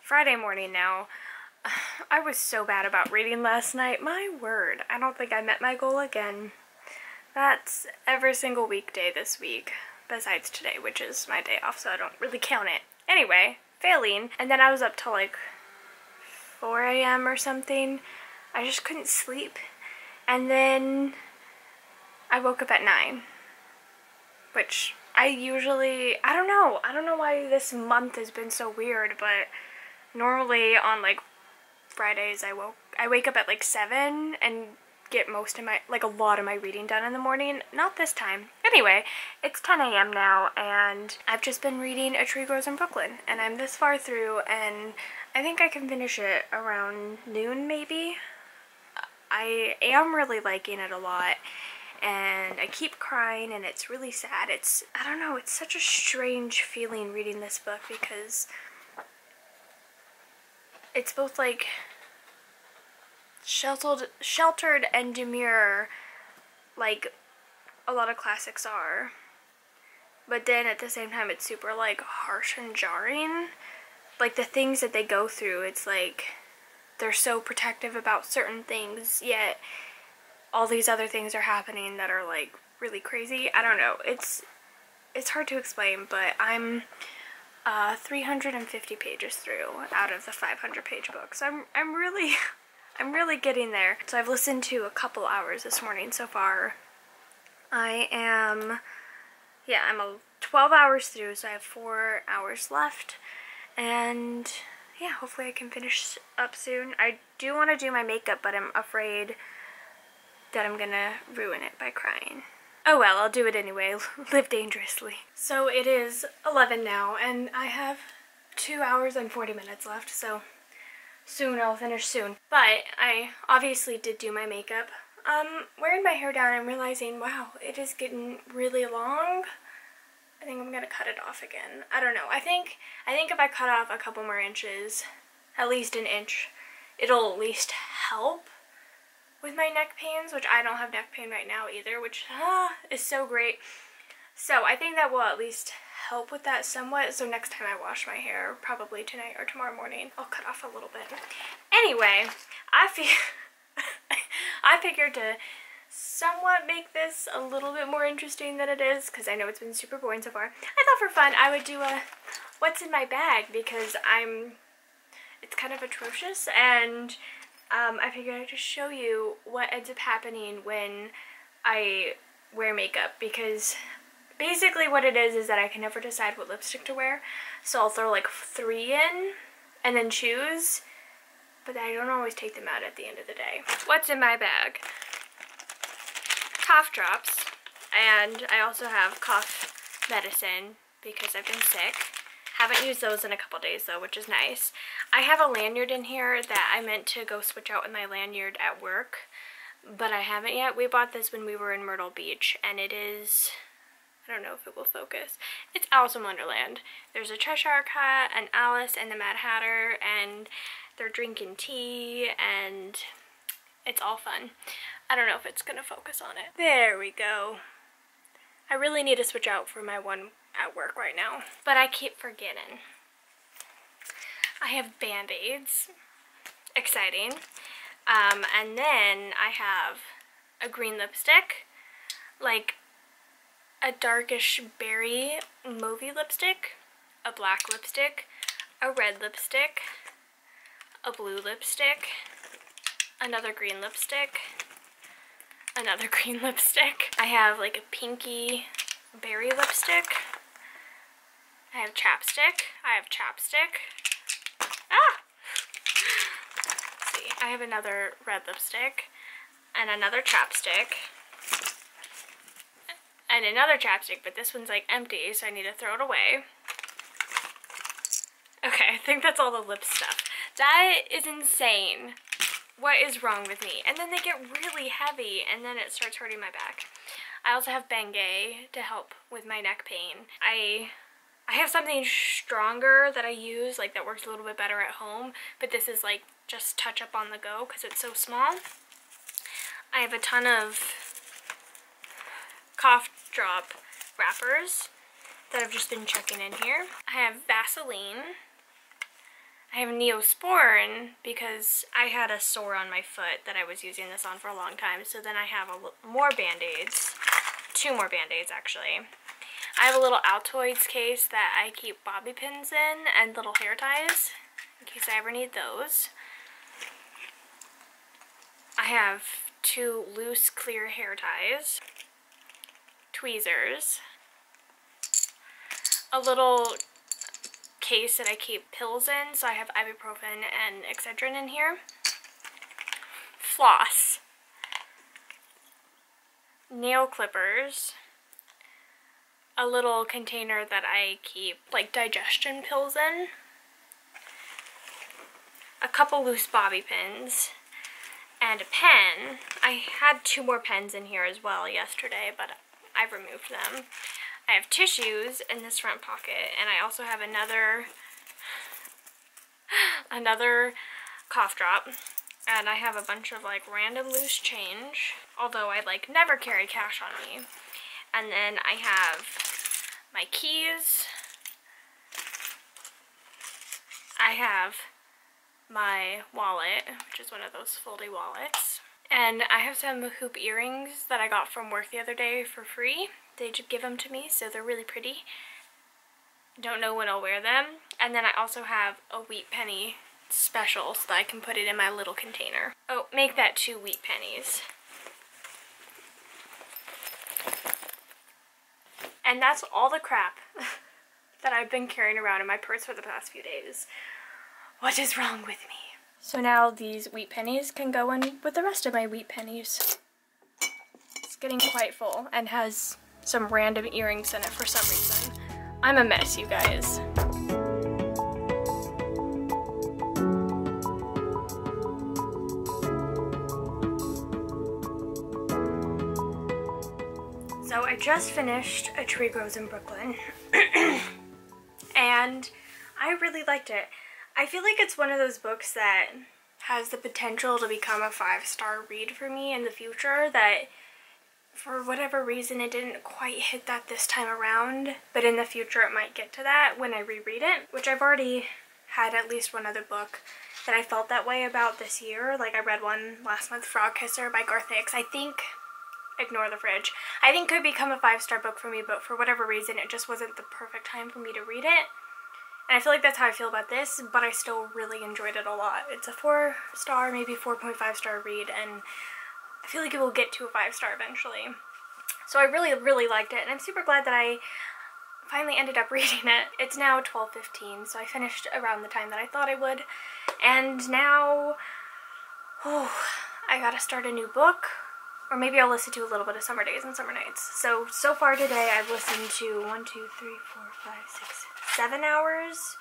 Friday morning now. I was so bad about reading last night. My word. I don't think I met my goal again. That's every single weekday this week, besides today, which is my day off, so I don't really count it. Anyway, failing, and then I was up till like 4 a.m. or something. I just couldn't sleep, and then I woke up at 9, which I don't know why this month has been so weird, but normally on like Fridays I wake up at like 7 and get most of my, like a lot of my reading done in the morning. Not this time. Anyway, it's 10 a.m. now, and I've just been reading A Tree Grows in Brooklyn, and I'm this far through, and I think I can finish it around noon maybe. I am really liking it a lot, and I keep crying, and it's really sad. I don't know, it's such a strange feeling reading this book, because it's both like sheltered and demure, like a lot of classics are, but then at the same time it's super like harsh and jarring. Like the things that they go through, it's like they're so protective about certain things, yet all these other things are happening that are like really crazy. I don't know, it's hard to explain, but I'm 350 pages through out of the 500-page book, so I'm really getting there. So I've listened to a couple hours this morning so far. I'm 12 hours through, so I have 4 hours left, and yeah, hopefully I can finish up soon. I do want to do my makeup, but I'm afraid that I'm gonna ruin it by crying. Oh well, I'll do it anyway. Live dangerously. So it is 11 now, and I have 2 hours and 40 minutes left, so soon, I'll finish soon. But I obviously did do my makeup. Wearing my hair down, I'm realizing, wow, it is getting really long. I think I'm gonna cut it off again. I don't know. I think if I cut off a couple more inches, at least an inch, it'll at least help with my neck pains, which I don't have neck pain right now either, which is so great. So I think that will at least help with that somewhat. So next time I wash my hair, probably tonight or tomorrow morning, I'll cut off a little bit. Anyway, I figured to somewhat make this a little bit more interesting than it is, because I know it's been super boring so far. I thought for fun I would do a what's in my bag, because I'm It's kind of atrocious, and I figured I'd just show you what ends up happening when I wear makeup, because basically what it is that I can never decide what lipstick to wear, so I'll throw like 3 in and then choose, but I don't always take them out at the end of the day. What's in my bag? Cough drops, and I also have cough medicine because I've been sick. Haven't used those in a couple days though, which is nice. I have a lanyard in here that I meant to go switch out with my lanyard at work, but I haven't yet. We bought this when we were in Myrtle Beach, and it is, I don't know if it will focus. It's Alice in Wonderland. There's a Cheshire Cat, and Alice and the Mad Hatter, and they're drinking tea, and it's all fun. I don't know if it's gonna focus on it. There we go. I really need to switch out for my one at work right now, but I keep forgetting. I have Band-Aids. Exciting. And then I have a green lipstick, like a darkish berry mauvey lipstick, a black lipstick, a red lipstick, a blue lipstick, another green lipstick, another green lipstick. I have like a pinky berry lipstick. I have chapstick. I have chapstick. Ah! Let's see. I have another red lipstick and another chapstick and another chapstick, but this one's like empty, so I need to throw it away. Okay, I think that's all the lip stuff. That is insane. What is wrong with me? And then they get really heavy, and then it starts hurting my back. I also have Bengay to help with my neck pain. I have something stronger that I use, like that works a little bit better at home, but this is like just touch up on the go because it's so small. I have a ton of cough drop wrappers that I've just been checking in here. I have Vaseline. I have Neosporin because I had a sore on my foot that I was using this on for a long time, so then I have more Band-Aids. 2 more Band-Aids actually. I have a little Altoids case that I keep bobby pins in and little hair ties in case I ever need those. I have 2 loose clear hair ties, tweezers, a little case that I keep pills in, so I have ibuprofen and Excedrin in here, floss, nail clippers, a little container that I keep like digestion pills in, a couple loose bobby pins, and a pen. I had 2 more pens in here as well yesterday, but I've removed them. I have tissues in this front pocket, and I also have another cough drop, and I have a bunch of like random loose change, although I like never carry cash on me. And then I have my keys, I have my wallet, which is one of those foldy wallets, and I have some hoop earrings that I got from work the other day for free. They just give them to me, so they're really pretty. Don't know when I'll wear them. And then I also have a wheat penny special so that I can put it in my little container. Oh, make that 2 wheat pennies. And that's all the crap that I've been carrying around in my purse for the past few days. What is wrong with me? So now these wheat pennies can go in with the rest of my wheat pennies. It's getting quite full and has some random earrings in it for some reason. I'm a mess, you guys. So I just finished A Tree Grows in Brooklyn and I really liked it. I feel like it's one of those books that has the potential to become a 5-star read for me in the future, that for whatever reason it didn't quite hit that this time around, but in the future it might get to that when I reread it, which I've already had at least one other book that I felt that way about this year. Like I read one last month, Frog Kisser by Garth Hicks. I think, ignore the fridge, I think could become a 5-star book for me, but for whatever reason it just wasn't the perfect time for me to read it. And I feel like that's how I feel about this, but I still really enjoyed it a lot. It's a 4-star, maybe 4.5-star read, and I feel like it will get to a 5-star eventually. So I really, really liked it, and I'm super glad that I finally ended up reading it. It's now 12:15, so I finished around the time that I thought I would. And now, I gotta start a new book. Or maybe I'll listen to a little bit of Summer Days and Summer Nights. So far today I've listened to 1, 2, 3, 4, 5, 6, 7 hours.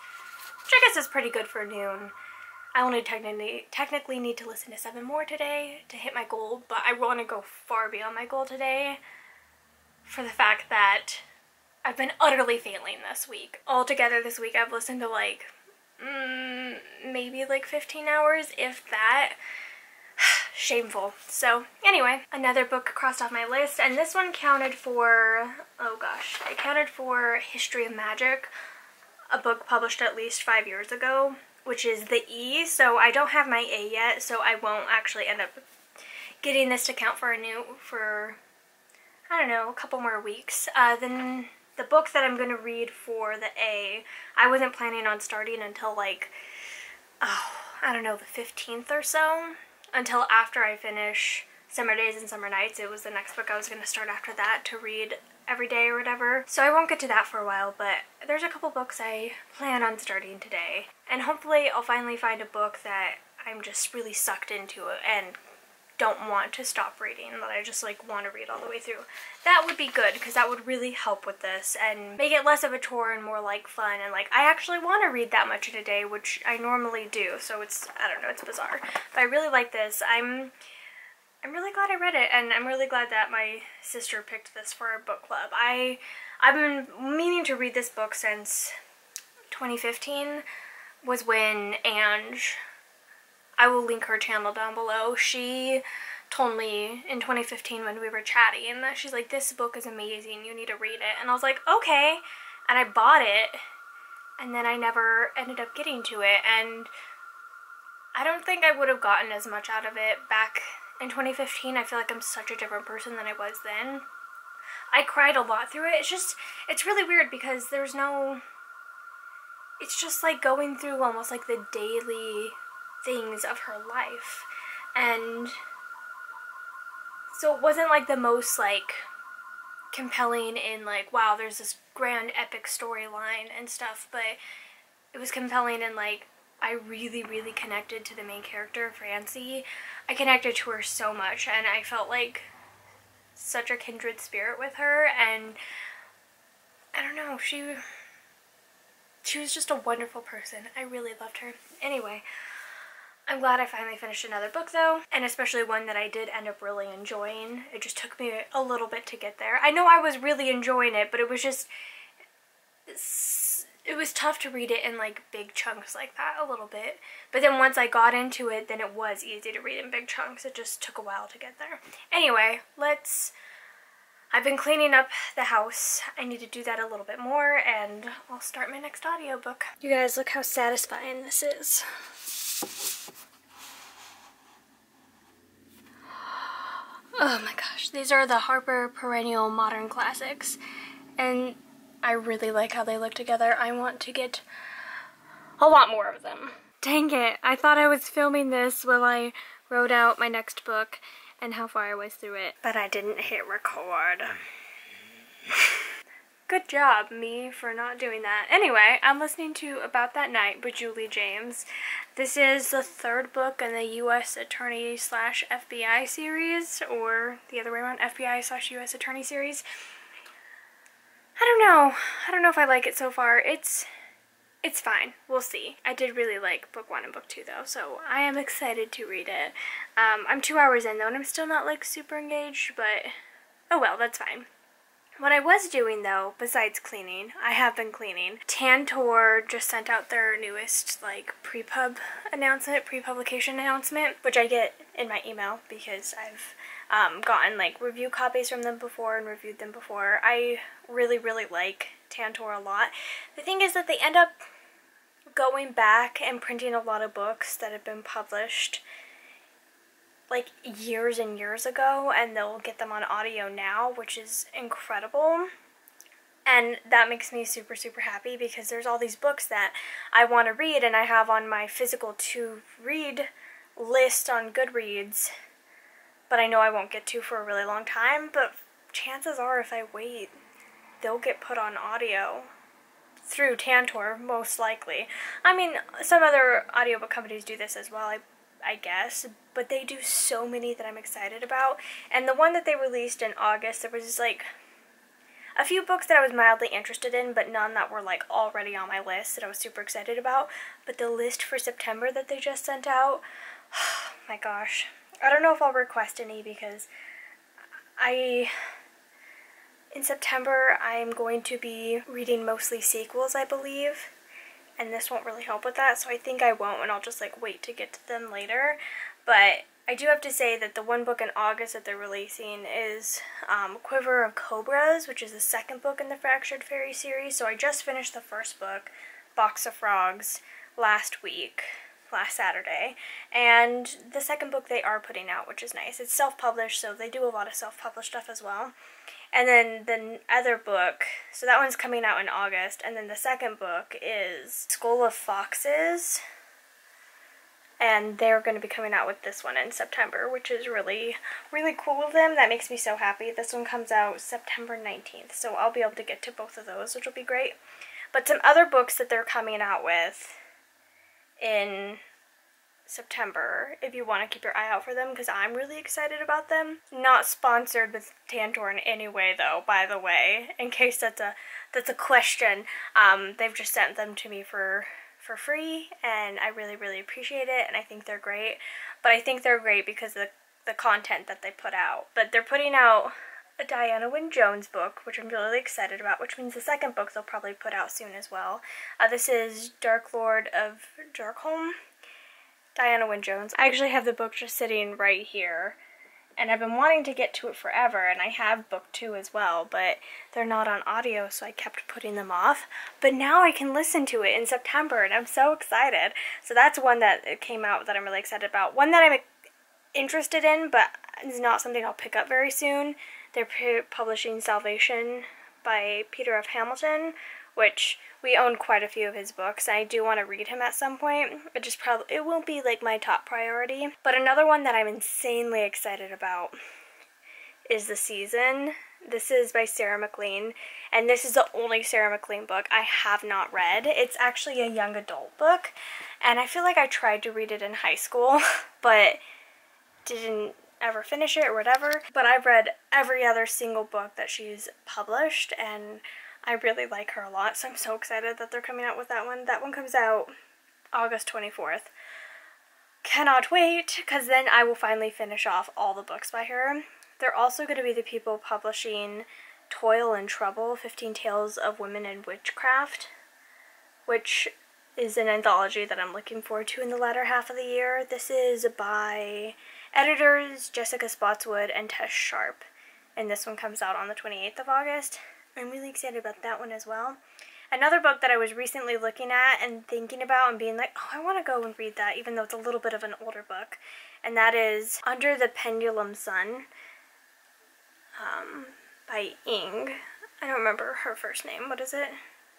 Which I guess is pretty good for noon. I only technically need to listen to 7 more today to hit my goal. But I want to go far beyond my goal today. For the fact that I've been utterly failing this week. Altogether this week I've listened to like, maybe like 15 hours, if that. Shameful. So anyway, another book crossed off my list, and this one counted for, oh gosh, it counted for History of Magic, a book published at least 5 years ago, which is the E, so I don't have my A yet, so I won't actually end up getting this to count for I don't know, a couple more weeks. Then the book that I'm going to read for the A, I wasn't planning on starting until like, I don't know, the 15th or so. Until after I finish Summer Days and Summer Nights. It was the next book I was going to start after that to read every day or whatever. So I won't get to that for a while, but there's a couple books I plan on starting today. And hopefully I'll finally find a book that I'm just really sucked into and don't want to stop reading, that I just like want to read all the way through. That would be good, because that would really help with this and make it less of a chore and more like fun, and like I actually want to read that much in a day, which I normally do, so it's, I don't know, it's bizarre. But I really like this. I'm really glad I read it, and I'm really glad that my sister picked this for our book club. I've been meaning to read this book since 2015 was when Ange, I will link her channel down below, she told me in 2015 when we were chatting that she's like, this book is amazing, you need to read it. And I was like, okay. And I bought it, and then I never ended up getting to it. And I don't think I would have gotten as much out of it back in 2015. I feel like I'm such a different person than I was then. I cried a lot through it. It's really weird because there's no, it's just like going through almost like the daily things of her life, and so it wasn't like the most like compelling in like, wow, there's this grand epic storyline and stuff, but it was compelling in like, I really, really connected to the main character, Francie. I connected to her so much, and I felt like such a kindred spirit with her, and I don't know, she was just a wonderful person. I really loved her. Anyway, I'm glad I finally finished another book though, and especially one that I did end up really enjoying. It just took me a little bit to get there. I know I was really enjoying it, but it was just, it was tough to read it in like big chunks like that a little bit. But then once I got into it, then it was easy to read in big chunks. It just took a while to get there. Anyway, I've been cleaning up the house. I need to do that a little bit more, and I'll start my next audiobook. You guys, look how satisfying this is. Oh my gosh, these are the Harper Perennial Modern Classics, and I really like how they look together. I want to get a lot more of them. Dang it, I thought I was filming this while I wrote out my next book and how far I was through it, but I didn't hit record. Good job, me, for not doing that. Anyway, I'm listening to About That Night by Julie James. This is the third book in the U.S. Attorney / FBI series, or the other way around, FBI / U.S. Attorney series. I don't know if I like it so far. It's fine. We'll see. I did really like book 1 and book 2 though, so I am excited to read it. I'm 2 hours in though, and I'm still not like super engaged, but oh well, that's fine. What I was doing though, besides cleaning, I have been cleaning. Tantor just sent out their newest like pre-publication announcement, which I get in my email because I've gotten like review copies from them before and reviewed them before. I really, really like Tantor a lot. The thing is that they end up going back and printing a lot of books that have been published like years and years ago, and they'll get them on audio now, which is incredible. And that makes me super, super happy because there's all these books that I want to read and I have on my physical to read list on Goodreads, but I know I won't get to for a really long time, but chances are if I wait, they'll get put on audio through Tantor, most likely. I mean, some other audiobook companies do this as well, I guess, but they do so many that I'm excited about. And the one that they released in August, there was just like a few books that I was mildly interested in, but none that were like already on my list that I was super excited about. But the list for September that they just sent out, oh my gosh. I don't know if I'll request any because in September, I'm going to be reading mostly sequels, I believe, and this won't really help with that, so I think I won't, and I'll just like wait to get to them later. But I do have to say that the one book in August that they're releasing is Quiver of Cobras, which is the second book in the Fractured Fairy series. So I just finished the first book, Box of Frogs, last Saturday, and the second book they are putting out, which is nice. It's self-published, so they do a lot of self-published stuff as well. And then the other book, so that one's coming out in August, and then the second book is School of Foxes, and they're going to be coming out with this one in September, which is really, really cool of them. That makes me so happy. This one comes out September 19th, so I'll be able to get to both of those, which will be great. But some other books that they're coming out with in September, if you want to keep your eye out for them, because I'm really excited about them. Not sponsored with Tantor in any way, though, by the way, in case that's a question. They've just sent them to me for free, and I really, really appreciate it, and I think they're great. But I think they're great because of the content that they put out. But they're putting out a Diana Wynne Jones book, which I'm really excited about, which means the second book they'll probably put out soon as well. This is Dark Lord of Darkholm, Diana Wynne Jones. I actually have the book just sitting right here, and I've been wanting to get to it forever, and I have book 2 as well, but they're not on audio, so I kept putting them off. But now I can listen to it in September, and I'm so excited. So that's one that came out that I'm really excited about. One that I'm interested in, but is not something I'll pick up very soon. They're publishing Salvation by Peter F. Hamilton, which we own quite a few of his books. I do want to read him at some point. It won't be like my top priority. But another one that I'm insanely excited about is The Season. This is by Sarah McLean, and this is the only Sarah McLean book I have not read. It's actually a young adult book, and I feel like I tried to read it in high school, but didn't ever finish it or whatever. But I've read every other single book that she's published, and I really like her a lot, so I'm so excited that they're coming out with that one. That one comes out August 24th. Cannot wait, because then I will finally finish off all the books by her. They're also going to be the people publishing Toil and Trouble, 15 Tales of Women in Witchcraft, which is an anthology that I'm looking forward to in the latter half of the year. This is by editors Jessica Spotswood and Tess Sharp, and this one comes out on the 28th of August. I'm really excited about that one as well. Another book that I was recently looking at and thinking about and being like, oh, I want to go and read that, even though it's a little bit of an older book, and that is Under the Pendulum Sun by Ing. I don't remember her first name. What is it?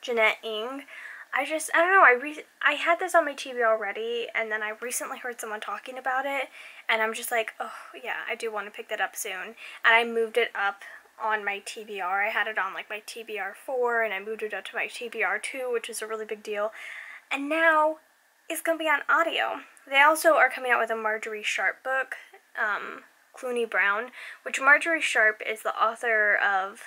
Jeanette Ing. I don't know, I had this on my TV already, and then I recently heard someone talking about it, and I'm just like, oh yeah, I do want to pick that up soon. And I moved it up on my TBR. I had it on like my TBR 4, and I moved it up to my TBR 2, which is a really big deal. And now it's going to be on audio. They also are coming out with a Marjorie Sharp book, Clooney Brown, which Marjorie Sharp is the author of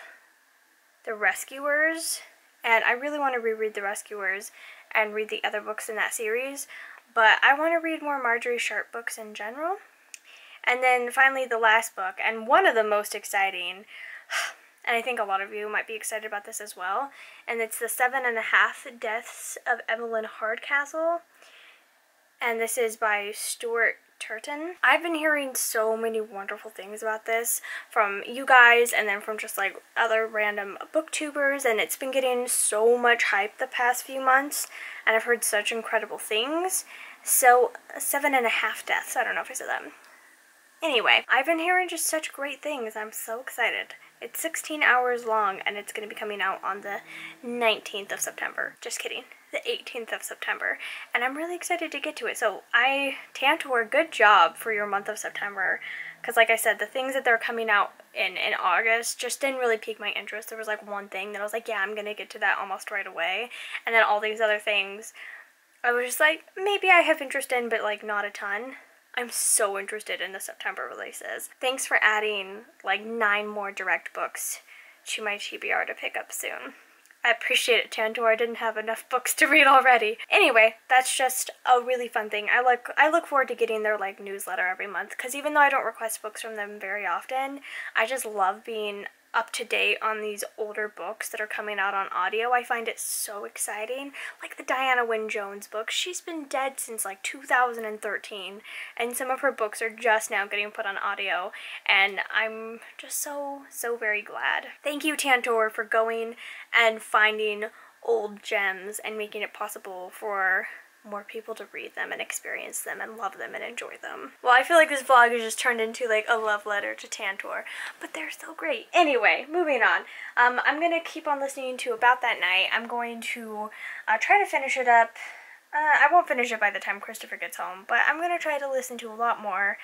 The Rescuers, and I really want to reread The Rescuers and read the other books in that series, but I want to read more Marjorie Sharp books in general. And then finally the last book, and one of the most exciting, and I think a lot of you might be excited about this as well, and it's The 7.5 Deaths of Evelyn Hardcastle, and this is by Stuart Turton. I've been hearing so many wonderful things about this from you guys, and then from just like other random booktubers, and it's been getting so much hype the past few months, and I've heard such incredible things. So 7.5 Deaths, I don't know if I said that. Anyway, I've been hearing just such great things. I'm so excited. It's 16 hours long, and it's going to be coming out on the 19th of September. Just kidding. The 18th of September. And I'm really excited to get to it. So Tantor, good job for your month of September. Because like I said, the things that they're coming out in August just didn't really pique my interest. There was like one thing that I was like, yeah, I'm going to get to that almost right away. And then all these other things, I was just like, maybe I have interest in, but like not a ton. I'm so interested in the September releases. Thanks for adding like 9 more direct books to my TBR to pick up soon. I appreciate it, Tantor. I didn't have enough books to read already. Anyway, that's just a really fun thing. I look forward to getting their like newsletter every month, because even though I don't request books from them very often, I just love being up to date on these older books that are coming out on audio. I find it so exciting. Like the Diana Wynne Jones book, she's been dead since like 2013, and some of her books are just now getting put on audio, and I'm just so very glad. Thank you, Tantor, for going and finding old gems and making it possible for more people to read them and experience them and love them and enjoy them. Well, I feel like this vlog has just turned into like a love letter to Tantor, but they're so great. Anyway, moving on. I'm gonna keep on listening to About That Night. I'm going to try to finish it up. I won't finish it by the time Christopher gets home, but I'm gonna try to listen to a lot more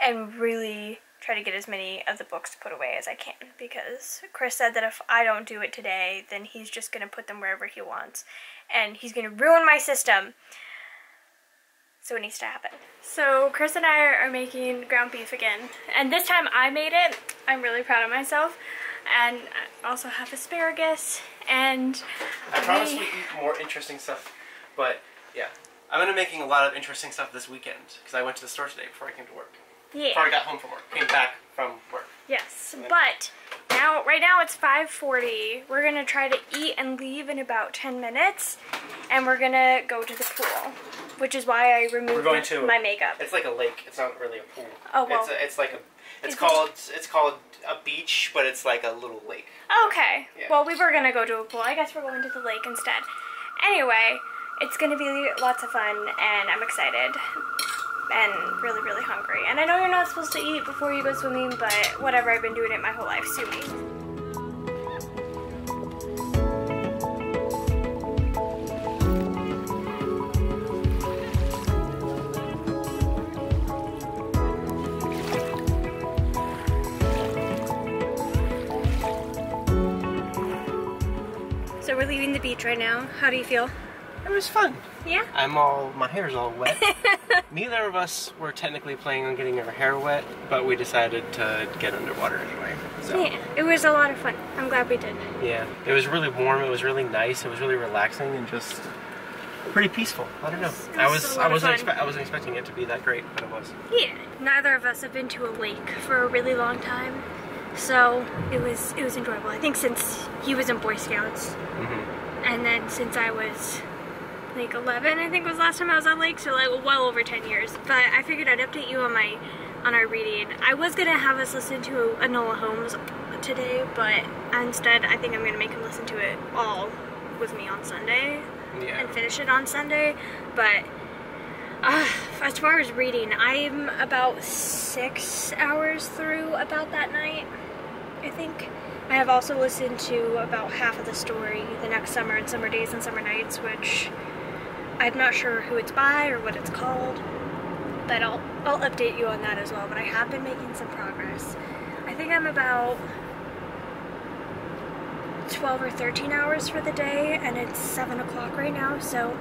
and really try to get as many of the books put away as I can, because Chris said that if I don't do it today, then he's just gonna put them wherever he wants, and he's gonna ruin my system. So it needs to happen. So Chris and I are making ground beef again, and this time I made it. I'm really proud of myself. And I also have asparagus, and I promise we eat more interesting stuff, but yeah. I'm gonna be making a lot of interesting stuff this weekend, because I went to the store today before I came to work. Yeah. Before I got home from work. Came back from work. Yes, but right now it's 5:40. We're gonna try to eat and leave in about 10 minutes, and we're gonna go to the pool, which is why I removed my makeup. It's like a lake. It's not really a pool. Oh well. It's called a beach, but it's like a little lake. Okay. Yeah. Well, we were gonna go to a pool. I guess we're going to the lake instead. Anyway, it's gonna be lots of fun, and I'm excited. And really hungry. And I know you're not supposed to eat before you go swimming, but whatever, I've been doing it my whole life. Sue me. So we're leaving the beach right now. How do you feel? It was fun. Yeah? My hair's all wet. Neither of us were technically planning on getting our hair wet, but we decided to get underwater anyway. So. Yeah, it was a lot of fun. I'm glad we did. Yeah, it was really warm, it was really nice, it was really relaxing, and just pretty peaceful. I don't know. I wasn't expecting it to be that great, but it was. Yeah, neither of us have been to a lake for a really long time, so it was enjoyable. I think since he was in Boy Scouts, and then since I was like 11, I think was last time I was on lake, so like well over 10 years. But I figured I'd update you on our reading. I was gonna have us listen to Enola Holmes today, but instead I think I'm gonna make him listen to it all with me on Sunday and finish it on Sunday. But as far as reading, I'm about 6 hours through About That Night, I think. I have also listened to about half of the story, The Next Summer and Summer Days and Summer Nights, which I'm not sure who it's by or what it's called, but I'll update you on that as well. But I have been making some progress. I think I'm about 12 or 13 hours for the day, and it's 7 o'clock right now, so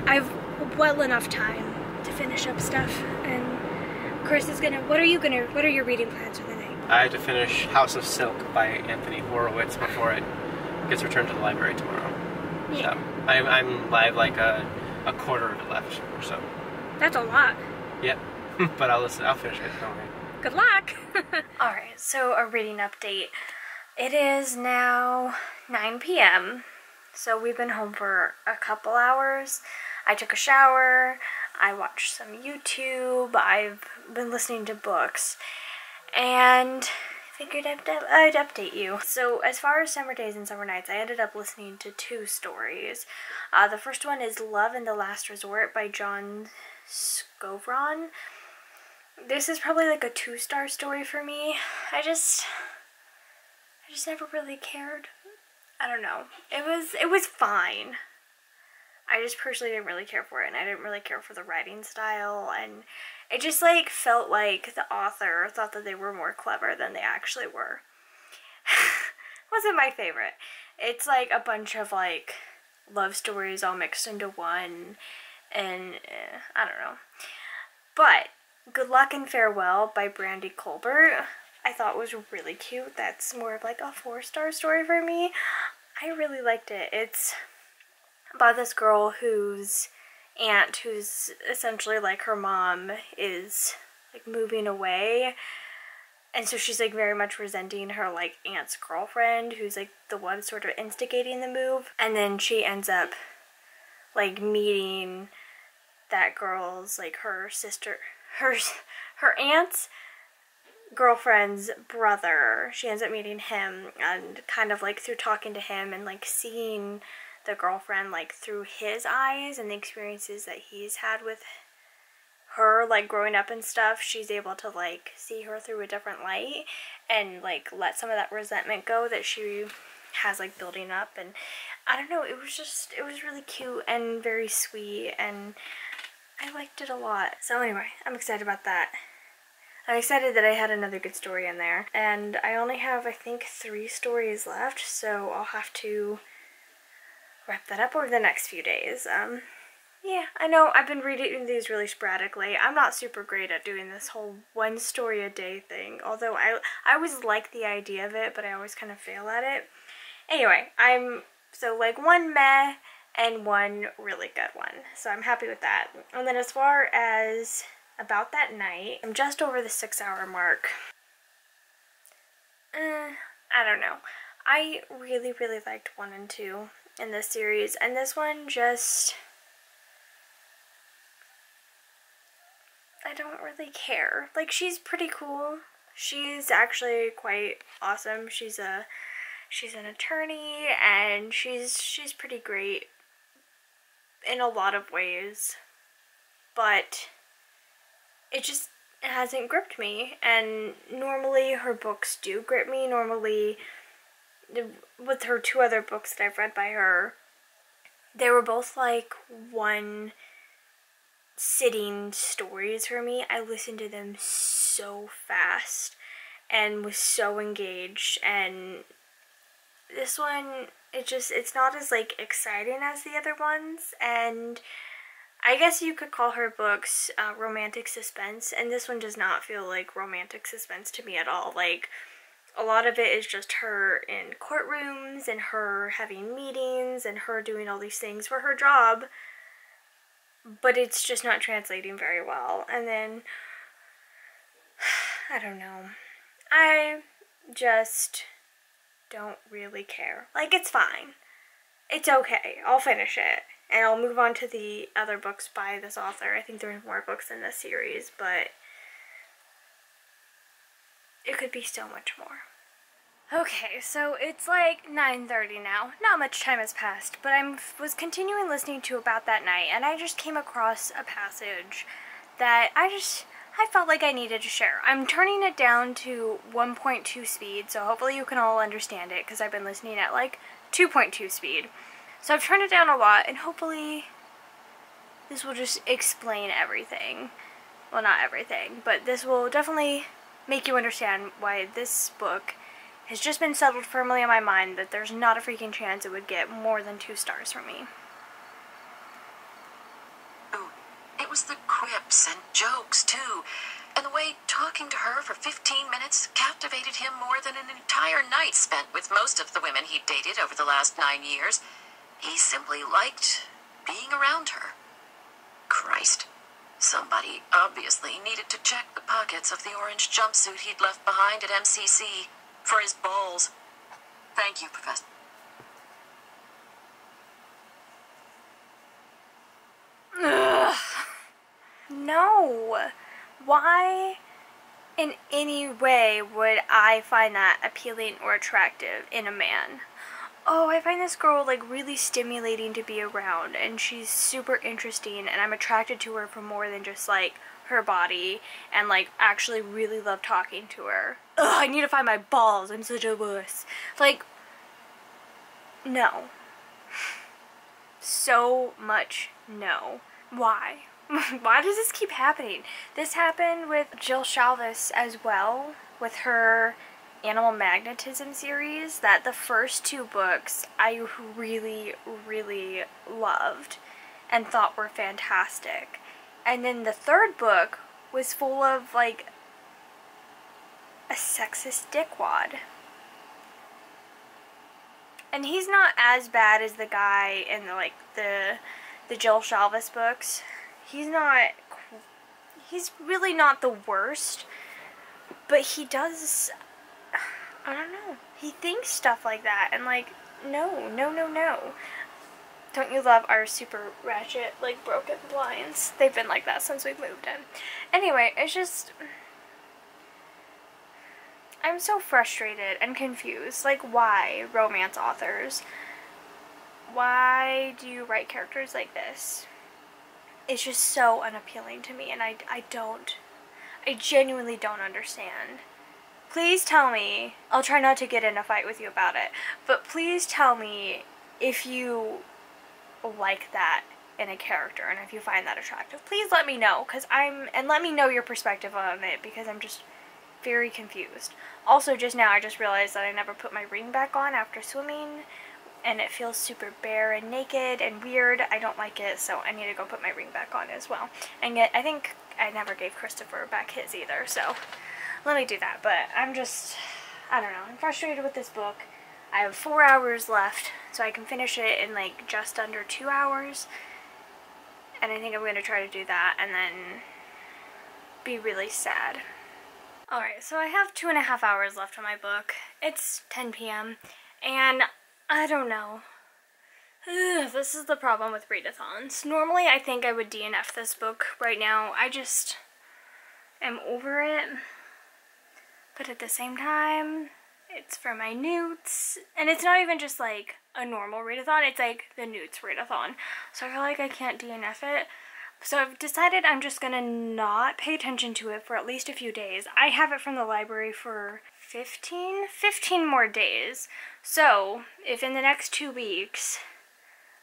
I've well enough time to finish up stuff. And Chris is gonna, what are your reading plans for the night? I had to finish House of Silk by Anthony Horowitz before it gets returned to the library tomorrow. Yeah. So I have like a quarter of it left or so. That's a lot. Yep. But I'll finish it. Don't worry. Good luck. Alright, so a reading update. It is now 9 p.m. So we've been home for a couple hours. I took a shower. I watched some YouTube. I've been listening to books. And I figured I'd update you. So as far as Summer Days and Summer Nights, I ended up listening to 2 stories. The first one is Love and the Last Resort by John Scovron. This is probably like a 2-star story for me. I just never really cared. I don't know. It was fine. I just personally didn't really care for it, and I didn't really care for the writing style, and it just like felt like the author thought that they were more clever than they actually were. Wasn't my favorite. It's like a bunch of like love stories all mixed into one, and I don't know. But Good Luck and Farewell by Brandy Colbert I thought was really cute. That's more of like a 4-star story for me. I really liked it. It's about this girl whose aunt, who's essentially like her mom, is like moving away, and so she's like very much resenting her like aunt's girlfriend, who's like the one sort of instigating the move. And then she ends up like meeting that girl's like her sister, her aunt's girlfriend's brother. She ends up meeting him, and kind of like through talking to him and like seeing the girlfriend like through his eyes and the experiences that he's had with her like growing up and stuff, she's able to like see her through a different light and like let some of that resentment go that she has like building up. And I don't know, it was really cute and very sweet, and I liked it a lot. So anyway, I'm excited about that. I'm excited that I had another good story in there, and I only have I think 3 stories left, so I'll have to wrap that up over the next few days. Yeah, I know I've been reading these really sporadically. I'm not super great at doing this whole 1 story a day thing, although I always like the idea of it, but I always kind of fail at it. Anyway, so like 1 meh and 1 really good one, so I'm happy with that. And then as far as About That Night, I'm just over the 6-hour mark. I don't know. I really liked 1 and 2 in this series, and this one just, I don't really care. Like, she's pretty cool. She's actually quite awesome. She's an attorney, and she's pretty great in a lot of ways, but it just hasn't gripped me. And normally her books do grip me. Normally with her 2 other books that I've read by her, they were both like 1 sitting stories for me. I listened to them so fast and was so engaged, and this one, it's not as like exciting as the other ones, and I guess you could call her books romantic suspense, and this one does not feel like romantic suspense to me at all. Like, a lot of it is just her in courtrooms and her having meetings and her doing all these things for her job, but it's just not translating very well. And then, I don't know. I just don't really care. Like, it's fine. It's okay. I'll finish it. And I'll move on to the other books by this author. I think there's more books in this series, but it could be so much more. Okay, so it's like 9:30 now. Not much time has passed, but I was continuing listening to About That Night, and I just came across a passage that I felt like I needed to share. I'm turning it down to 1.2 speed, so hopefully you can all understand it, because I've been listening at like 2.2 speed. So I've turned it down a lot, and hopefully this will just explain everything. Well, not everything, but this will definitely make you understand why this book has just been settled firmly in my mind that there's not a freaking chance it would get more than 2 stars from me. Oh, it was the quips and jokes, too. And the way talking to her for 15 minutes captivated him more than an entire night spent with most of the women he'd dated over the last 9 years. He simply liked being around her. Christ. Somebody obviously needed to check the pockets of the orange jumpsuit he'd left behind at MCC for his balls. Thank you, Professor. Ugh. No. Why in any way would I find that appealing or attractive in a man? Oh, I find this girl like really stimulating to be around, and she's super interesting, and I'm attracted to her for more than just like her body and like actually really love talking to her. Ugh, I need to find my balls. I'm such a wuss. Like, no. So much no. Why? Why does this keep happening? This happened with Jill Shalvis as well, with her Animal Magnetism series, that the first 2 books I really, really loved and thought were fantastic. And then the 3rd book was full of, like, a sexist dickwad. And he's not as bad as the guy in, like, the Jill Shalvis books. He's really not the worst, but he does, I don't know, he thinks stuff like that, and like, no. Don't you love our super ratchet, like, broken blinds? They've been like that since we've moved in. Anyway, it's just, I'm so frustrated and confused. Like, why, romance authors? Why do you write characters like this? It's just so unappealing to me, and I genuinely don't understand. Please tell me, I'll try not to get in a fight with you about it, but please tell me if you like that in a character and if you find that attractive. Please let me know, and let me know your perspective on it, because I'm just very confused. Also, just now I just realized that I never put my ring back on after swimming, and it feels super bare and naked and weird. I don't like it, so I need to go put my ring back on as well. And yet, I think I never gave Christopher back his either, so let me do that. But I'm just, I don't know, I'm frustrated with this book. I have 4 hours left, so I can finish it in like just under 2 hours. And I think I'm going to try to do that and then be really sad. Alright, so I have 2.5 hours left on my book. It's 10 p.m. and I don't know. This is the problem with readathons. Normally I think I would DNF this book right now. I just am over it. But at the same time, it's for my NEWTs. And it's not even just like a normal readathon, it's like the NEWTs Readathon. So I feel like I can't DNF it. So I've decided I'm just gonna not pay attention to it for at least a few days. I have it from the library for 15 more days. So if in the next 2 weeks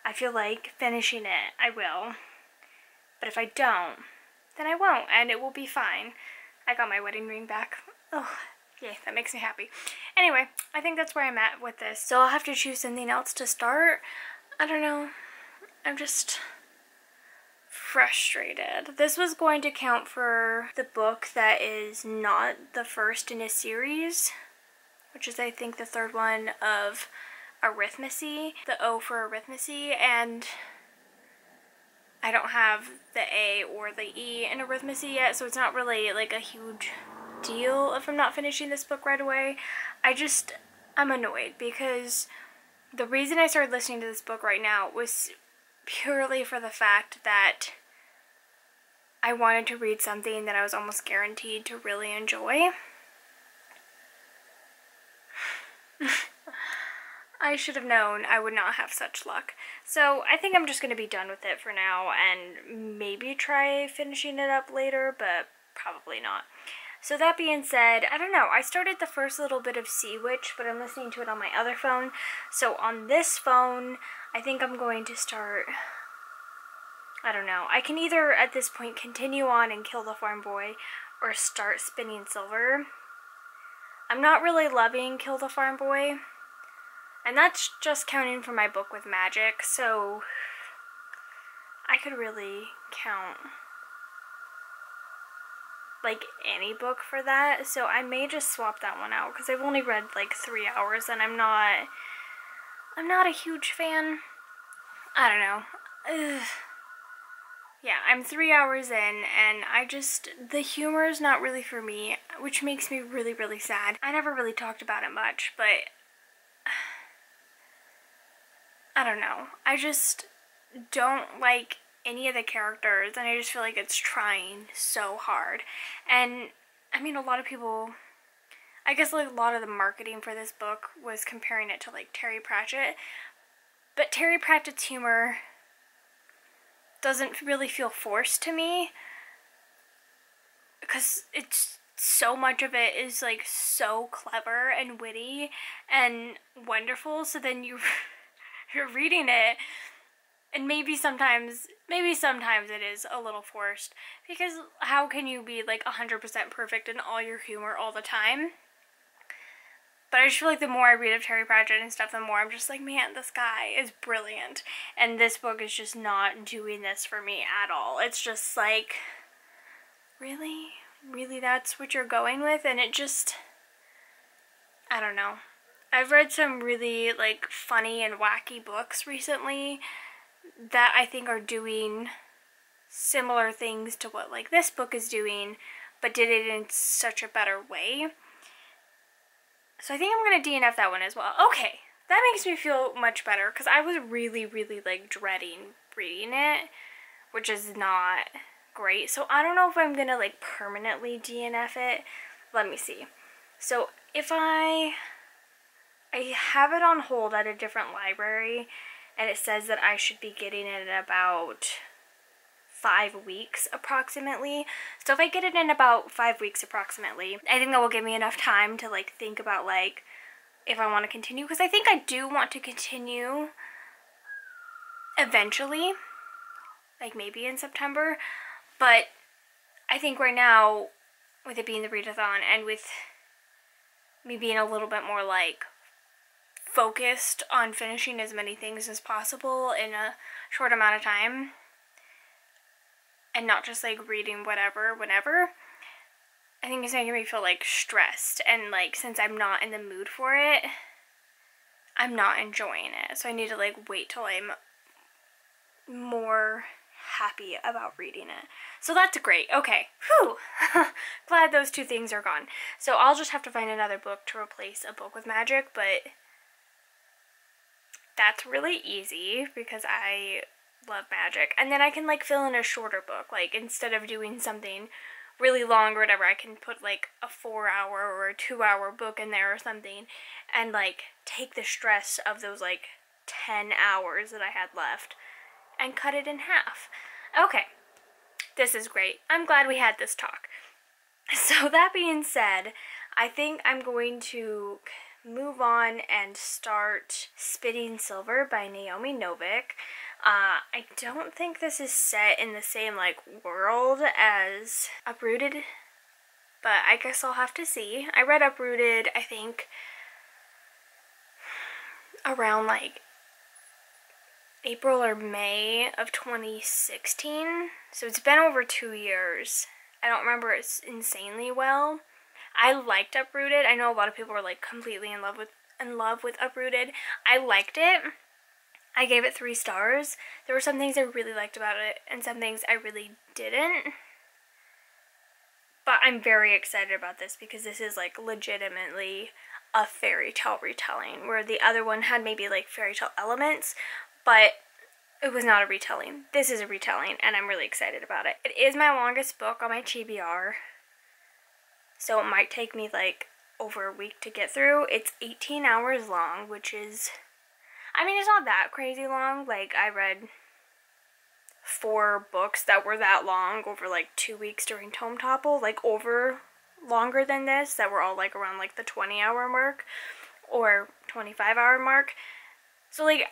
I feel like finishing it, I will. But if I don't, then I won't, and it will be fine. I got my wedding ring back. Oh, yay, that makes me happy. Anyway, I think that's where I'm at with this. So I'll have to choose something else to start. I don't know. I'm just frustrated. This was going to count for the book that is not the first in a series, which is I think the 3rd one of Arithmancy, the O for Arithmancy, and I don't have the A or the E in Arithmancy yet, so it's not really like a huge deal if I'm not finishing this book right away. I'm annoyed because the reason I started listening to this book right now was purely for the fact that I wanted to read something that I was almost guaranteed to really enjoy. I should have known I would not have such luck. So I think I'm just going to be done with it for now and maybe try finishing it up later, but probably not. So that being said, I don't know, I started the first little bit of Sea Witch, but I'm listening to it on my other phone. So on this phone, I think I'm going to start, I don't know, I can either at this point continue on and kill the farm boy or start spinning silver. I'm not really loving Kill the Farm Boy, and that's just counting for my book with magic, so I could really count like any book for that, so I may just swap that one out because I've only read like 3 hours and I'm not a huge fan. I don't know. Ugh. Yeah, I'm 3 hours in and the humor is not really for me, which makes me really, really sad. I never really talked about it much, but I don't know. I just don't like any of the characters, and I just feel like it's trying so hard. And I mean, a lot of people, I guess like a lot of the marketing for this book was comparing it to like Terry Pratchett, but Terry Pratchett's humor doesn't really feel forced to me. because it's so much of it is like so clever and witty and wonderful, so then you're reading it, and maybe sometimes it is a little forced, because how can you be like 100% perfect in all your humor all the time? But I just feel like the more I read of Terry Pratchett and stuff, the more I'm just like, man, this guy is brilliant. And this book is just not doing this for me at all. It's just like, really? Really, that's what you're going with? And it just, I don't know. I've read some really like funny and wacky books recently that I think are doing similar things to what like this book is doing, but did it in such a better way. So I think I'm going to DNF that one as well. Okay, that makes me feel much better, because I was really, really like dreading reading it, which is not great. So I don't know if I'm going to like permanently DNF it. Let me see. So if I have it on hold at a different library, and it says that I should be getting it in about 5 weeks approximately. So if I get it in about 5 weeks approximately, I think that will give me enough time to like think about like if I want to continue, because I think I do want to continue eventually, like maybe in September. But I think right now, with it being the readathon and with me being a little bit more like focused on finishing as many things as possible in a short amount of time, and not just like reading whatever, whenever, I think it's making me feel like stressed, and like since I'm not in the mood for it, I'm not enjoying it. So I need to like wait till I'm more happy about reading it. So that's great. Okay, whew. Glad those two things are gone. So I'll just have to find another book to replace a book with magic, but that's really easy because I love magic. And then I can like fill in a shorter book, like instead of doing something really long or whatever, I can put like a 4-hour or a 2-hour book in there or something, and like take the stress of those like 10 hours that I had left and cut it in half. Okay, this is great. I'm glad we had this talk. So that being said, I think I'm going to move on and start Spitting Silver by Naomi Novik. I don't think this is set in the same like world as Uprooted, but I guess I'll have to see. I read Uprooted, I think, around like April or May of 2016, so it's been over 2 years. I don't remember it insanely well. I liked Uprooted. I know a lot of people were like completely in love with Uprooted. I liked it. I gave it 3 stars. There were some things I really liked about it and some things I really didn't. But I'm very excited about this because this is like legitimately a fairy tale retelling, where the other one had maybe like fairy tale elements, but it was not a retelling. This is a retelling, and I'm really excited about it. It is my longest book on my TBR, so it might take me like over a week to get through. It's 18 hours long, which is, I mean, it's not that crazy long. Like, I read 4 books that were that long over like 2 weeks during Tome Topple, like over longer than this, that were all like around like the 20-hour mark or 25-hour mark. So like,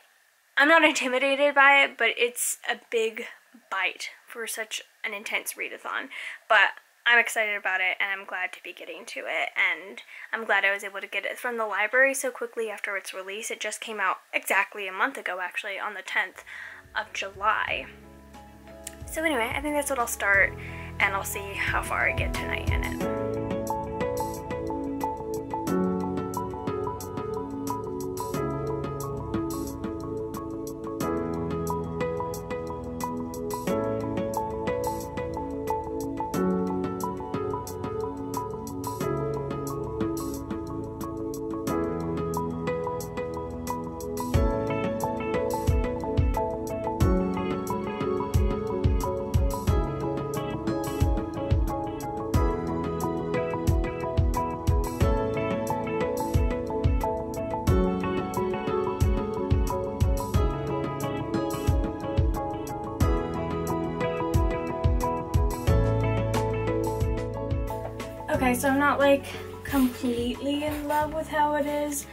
I'm not intimidated by it, but it's a big bite for such an intense readathon. But I'm excited about it, and I'm glad to be getting to it, and I'm glad I was able to get it from the library so quickly after its release. It just came out exactly a month ago, actually, on the 10th of July. So anyway, I think that's what I'll start, and I'll see how far I get tonight in it. Okay, so I'm not like completely in love with how it is,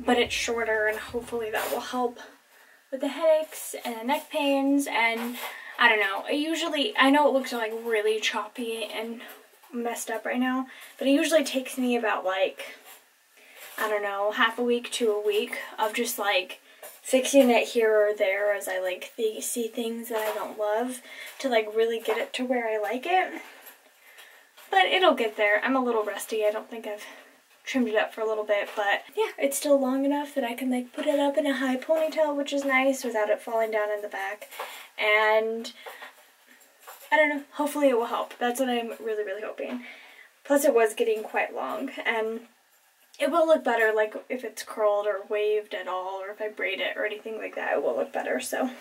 but it's shorter and hopefully that will help with the headaches and the neck pains. And I don't know, I know it looks like really choppy and messed up right now, but it usually takes me about like, I don't know, half a week to a week of just like fixing it here or there as I like see things that I don't love to like really get it to where I like it. But it'll get there. I'm a little rusty. I don't think I've trimmed it up for a little bit, but yeah, it's still long enough that I can like put it up in a high ponytail, which is nice without it falling down in the back. And I don't know, hopefully it will help. That's what I'm really, really hoping. Plus it was getting quite long, and it will look better like if it's curled or waved at all, or if I braid it or anything like that, it will look better. So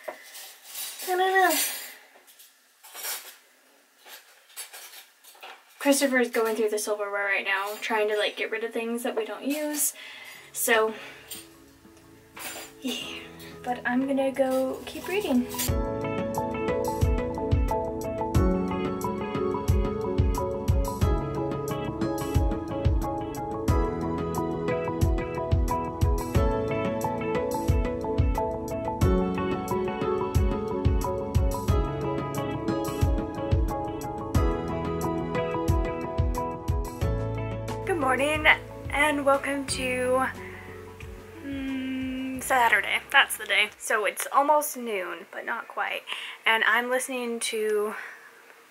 I don't know. Christopher is going through the silverware right now, trying to like get rid of things that we don't use. So yeah, but I'm gonna go keep reading. Good morning and welcome to Saturday. That's the day. So it's almost noon, but not quite. And I'm listening to,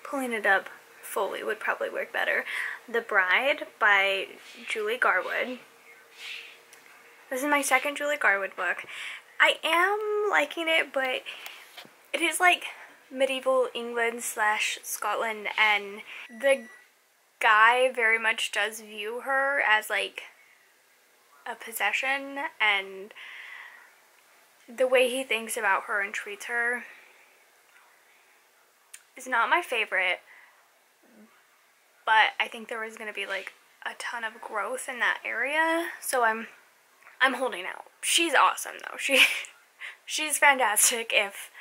pulling it up fully would probably work better, The Bride by Julie Garwood. This is my second Julie Garwood book. I am liking it, but it is like medieval England / Scotland, and the guy very much does view her as like a possession, and the way he thinks about her and treats her is not my favorite, but I think there was going to be like a ton of growth in that area, so I'm holding out. She's awesome though. She's fantastic, if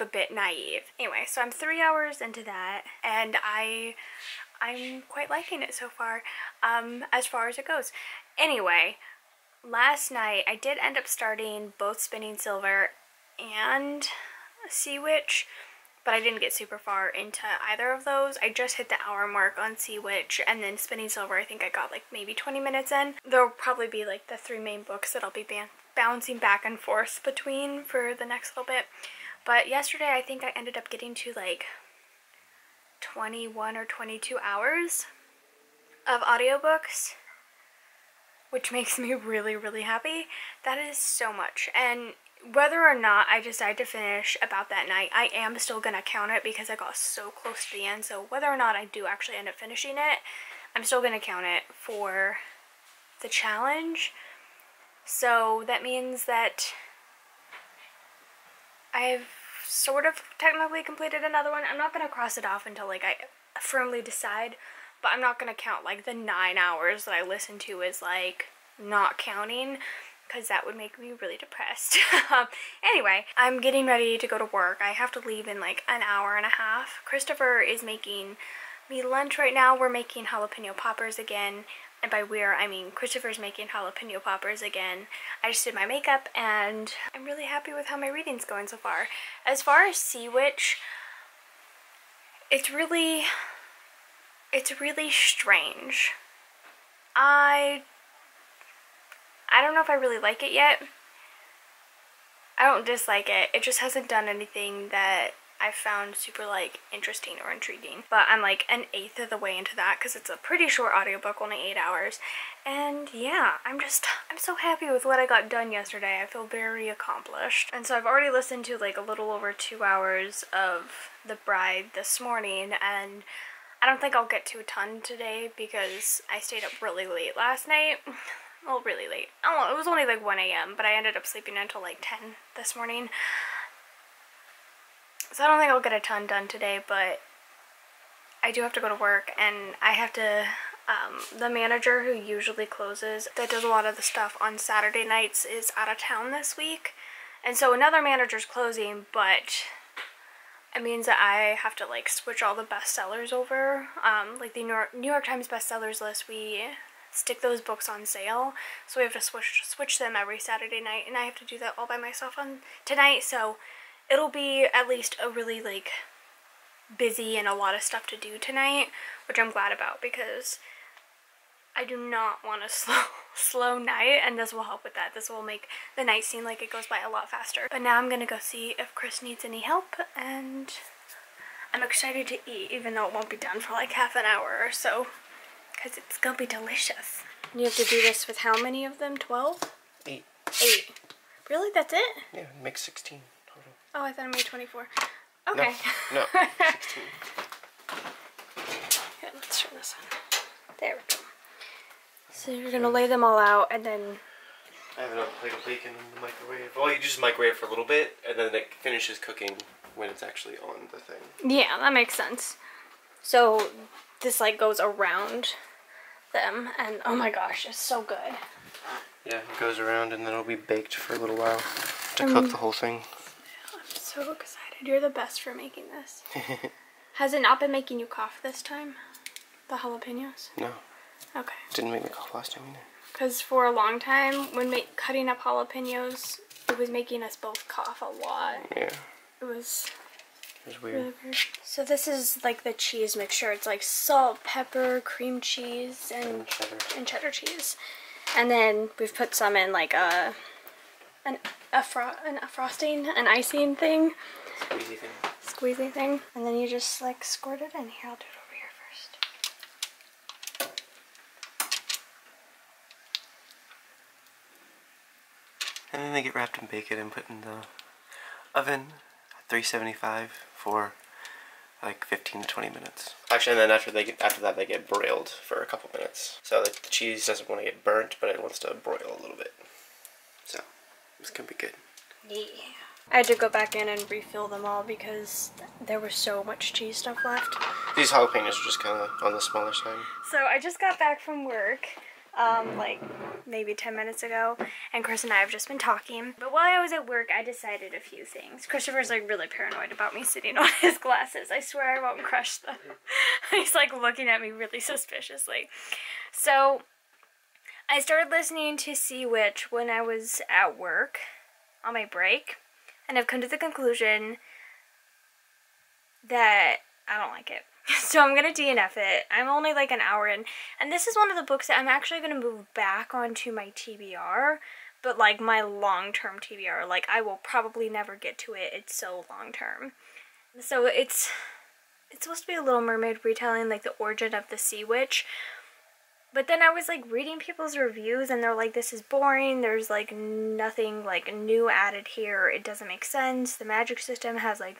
a bit naive. Anyway, so I'm 3 hours into that, and I'm quite liking it so far, as far as it goes. Anyway, last night I did end up starting both Spinning Silver and Sea Witch, but I didn't get super far into either of those. I just hit the hour mark on Sea Witch, and then Spinning Silver I think I got like maybe 20 minutes in. There'll probably be like the 3 main books that I'll be bouncing back and forth between for the next little bit. But yesterday I think I ended up getting to like 21 or 22 hours of audiobooks, which makes me really, really happy. That is so much. And whether or not I decide to finish about that night, I am still gonna count it because I got so close to the end. So whether or not I do actually end up finishing it, I'm still gonna count it for the challenge. So that means that I've sort of technically completed another one. I'm not going to cross it off until like I firmly decide, but I'm not going to count like the 9 hours that I listened to as like not counting, because that would make me really depressed. Anyway, I'm getting ready to go to work. I have to leave in like an hour and a half. Christopher is making me lunch right now. We're making jalapeno poppers again. And by we're, I mean Christopher's making jalapeno poppers again. I just did my makeup, and I'm really happy with how my reading's going so far. As far as Sea Witch, it's really strange. I don't know if I really like it yet. I don't dislike it. It just hasn't done anything that I found super like interesting or intriguing. But I'm like an eighth of the way into that because it's a pretty short audiobook, only 8 hours. And yeah, I'm so happy with what I got done yesterday. I feel very accomplished. And so I've already listened to like a little over 2 hours of The Bride this morning, and I don't think I'll get to a ton today because I stayed up really late last night. Well, really late. Oh, it was only like 1 a.m., but I ended up sleeping until like 10 this morning. So I don't think I'll get a ton done today, but I do have to go to work, and I have to, the manager who usually closes, that does a lot of the stuff on Saturday nights, is out of town this week. And so another manager's closing, but It means that I have to like switch all the bestsellers over. Like the New York Times bestsellers list, we stick those books on sale, so we have to switch them every Saturday night, and I have to do that all by myself on tonight. So it'll be at least a really like busy and a lot of stuff to do tonight, which I'm glad about because I do not want a slow night, and this will help with that. This will make the night seem like it goes by a lot faster. But now I'm gonna go see if Chris needs any help, and I'm excited to eat, even though it won't be done for like half an hour or so, because it's gonna be delicious. You have to do this with how many of them? 12? 8. 8. Really? That's it? Yeah, make 16 total. Oh, I thought I made 24. Okay. No, 16. Here, let's turn this on. There we go. So you're gonna lay them all out, and then I have another plate of bacon in the microwave. Well, you just microwave for a little bit, and then it finishes cooking when it's actually on the thing. yeah, that makes sense. So this like goes around them, and oh my gosh, it's so good. Yeah, it goes around, and then it'll be baked for a little while to cook the whole thing. I'm so excited. You're the best for making this. Has it not been making you cough this time? The jalapenos? No. Okay. Didn't make me cough last time either. Because for a long time, when cutting up jalapenos, it was making us both cough a lot. Yeah. It was weird. really weird. So this is like the cheese mixture. It's like salt, pepper, cream cheese, and cheddar cheese. And then we've put some in like a frosting, an icing thing. Squeezy thing. And then you just like squirt it in. Here, I'll do it over here first. And then they get wrapped in bacon and put in the oven at 375 for like 15 to 20 minutes. Actually, and then after that they get broiled for a couple minutes. So the cheese doesn't want to get burnt, but it wants to broil a little bit. So it's gonna be good. Yeah. I had to go back in and refill them all because there was so much cheese stuff left. These jalapenos are just kind of on the smaller side. So I just got back from work, like maybe 10 minutes ago, and Chris and I have just been talking. But while I was at work, I decided a few things. Christopher's like really paranoid about me sitting on his glasses. I swear I won't crush them. He's like looking at me really suspiciously. So I started listening to Sea Witch when I was at work on my break, and I've come to the conclusion that I don't like it. So I'm going to DNF it. I'm only like an hour in. And this is one of the books that I'm actually going to move back onto my TBR. But like my long-term TBR. Like I will probably never get to it. It's so long-term. So it's supposed to be a Little Mermaid retelling, like the origin of the Sea Witch. But then I was like reading people's reviews, and they're like, this is boring. There's like nothing like new added here. It doesn't make sense. The magic system has like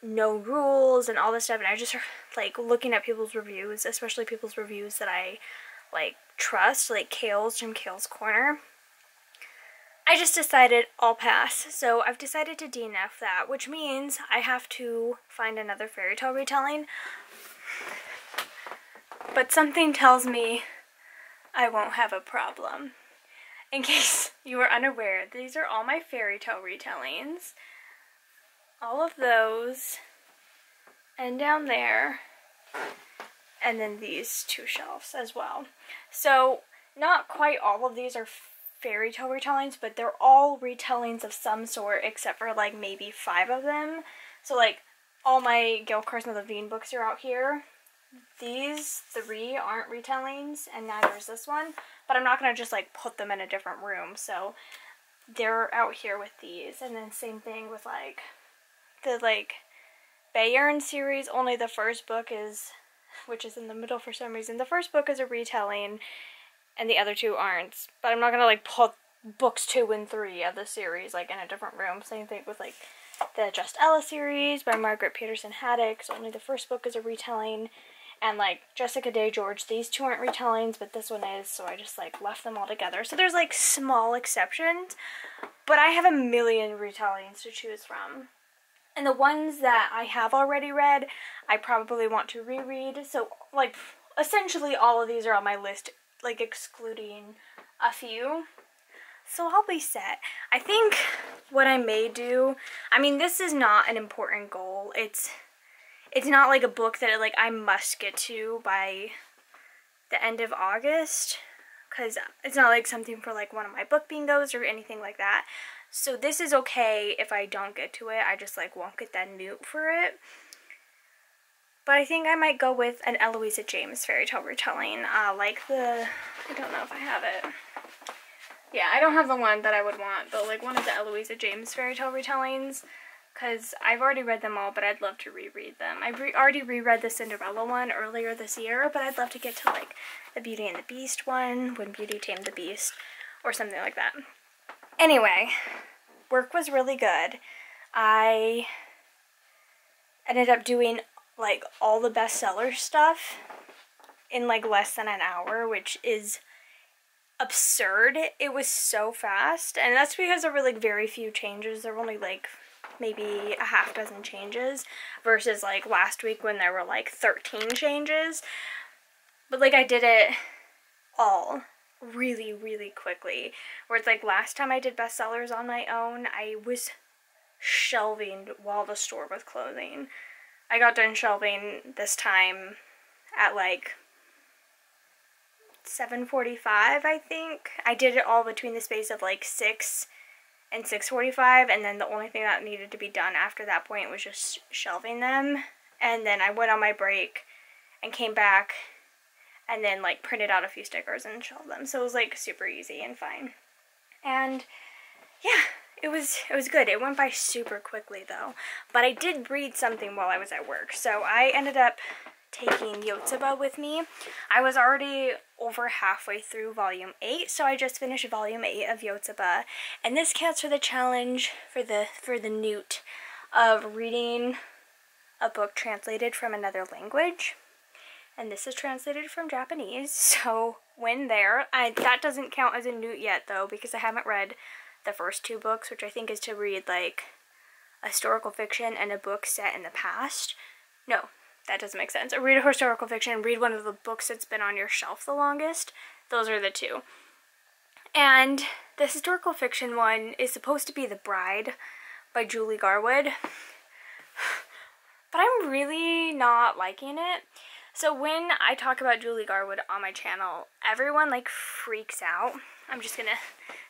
no rules and all this stuff. And I just like looking at people's reviews, especially people's reviews that I like trust, like Kale's from Kale's Corner. I just decided I'll pass. So I've decided to DNF that, which means I have to find another fairy tale retelling. But something tells me I won't have a problem. In case you were unaware, these are all my fairy tale retellings. All of those, and down there, and then these two shelves as well. So not quite all of these are fairy tale retellings, but they're all retellings of some sort, except for like maybe 5 of them. So like all my Gail Carson Levine books are out here. These 3 aren't retellings, and neither is this one, but I'm not going to just like put them in a different room. So they're out here with these, and then same thing with like the like Bayern series. Only the first book is, which is in the middle for some reason, the first book is a retelling and the other 2 aren't. But I'm not gonna like put books 2 and 3 of the series like in a different room. Same thing with like the Just Ella series by Margaret Peterson Haddock. So only the first book is a retelling. And like Jessica Day George, these 2 aren't retellings, but this one is, so I just like left them all together. So there's like small exceptions, but I have a million retellings to choose from. And the ones that I have already read, I probably want to reread. So, like, essentially all of these are on my list, like, excluding a few. So I'll be set. I think what I may do, I mean, this is not an important goal. It's not like a book that like I must get to by the end of August, because it's not like something for like one of my book bingos or anything like that. So this is okay if I don't get to it. I just like won't get that newt for it. But I think I might go with an Eloisa James fairy tale retelling. Like I don't know if I have it. Yeah, I don't have the one that I would want, but like one of the Eloisa James fairy tale retellings, because I've already read them all, but I'd love to reread them. I already reread the Cinderella one earlier this year, but I'd love to get to like the Beauty and the Beast one, When Beauty Tamed the Beast, or something like that. Anyway, work was really good. I ended up doing like all the bestseller stuff in like less than an hour, which is absurd. It was so fast, and that's because there were like very few changes. There were only like maybe a half dozen changes versus like last week when there were like 13 changes. But like I did it all really, really quickly. Whereas like last time I did bestsellers on my own, I was shelving while the store was closing. I got done shelving this time at like 7:45, I think. I did it all between the space of like 6 and 6:45, and then the only thing that needed to be done after that point was just shelving them. And then I went on my break and came back and then like printed out a few stickers and shelved them. So it was like super easy and fine. And yeah, it was good. It went by super quickly though. But I did read something while I was at work. So I ended up taking Yotsuba with me. I was already over halfway through volume 8, so I just finished volume 8 of Yotsuba, and this counts for the challenge for the newt of reading a book translated from another language, and this is translated from Japanese. So when there, that doesn't count as a newt yet though, because I haven't read the first 2 books, which I think is to read like a historical fiction and a book set in the past. No, that doesn't make sense. Read a historical fiction, read one of the books that's been on your shelf the longest. Those are the 2. And the historical fiction one is supposed to be The Bride by Julie Garwood. But I'm really not liking it. So when I talk about Julie Garwood on my channel, everyone like freaks out. I'm just gonna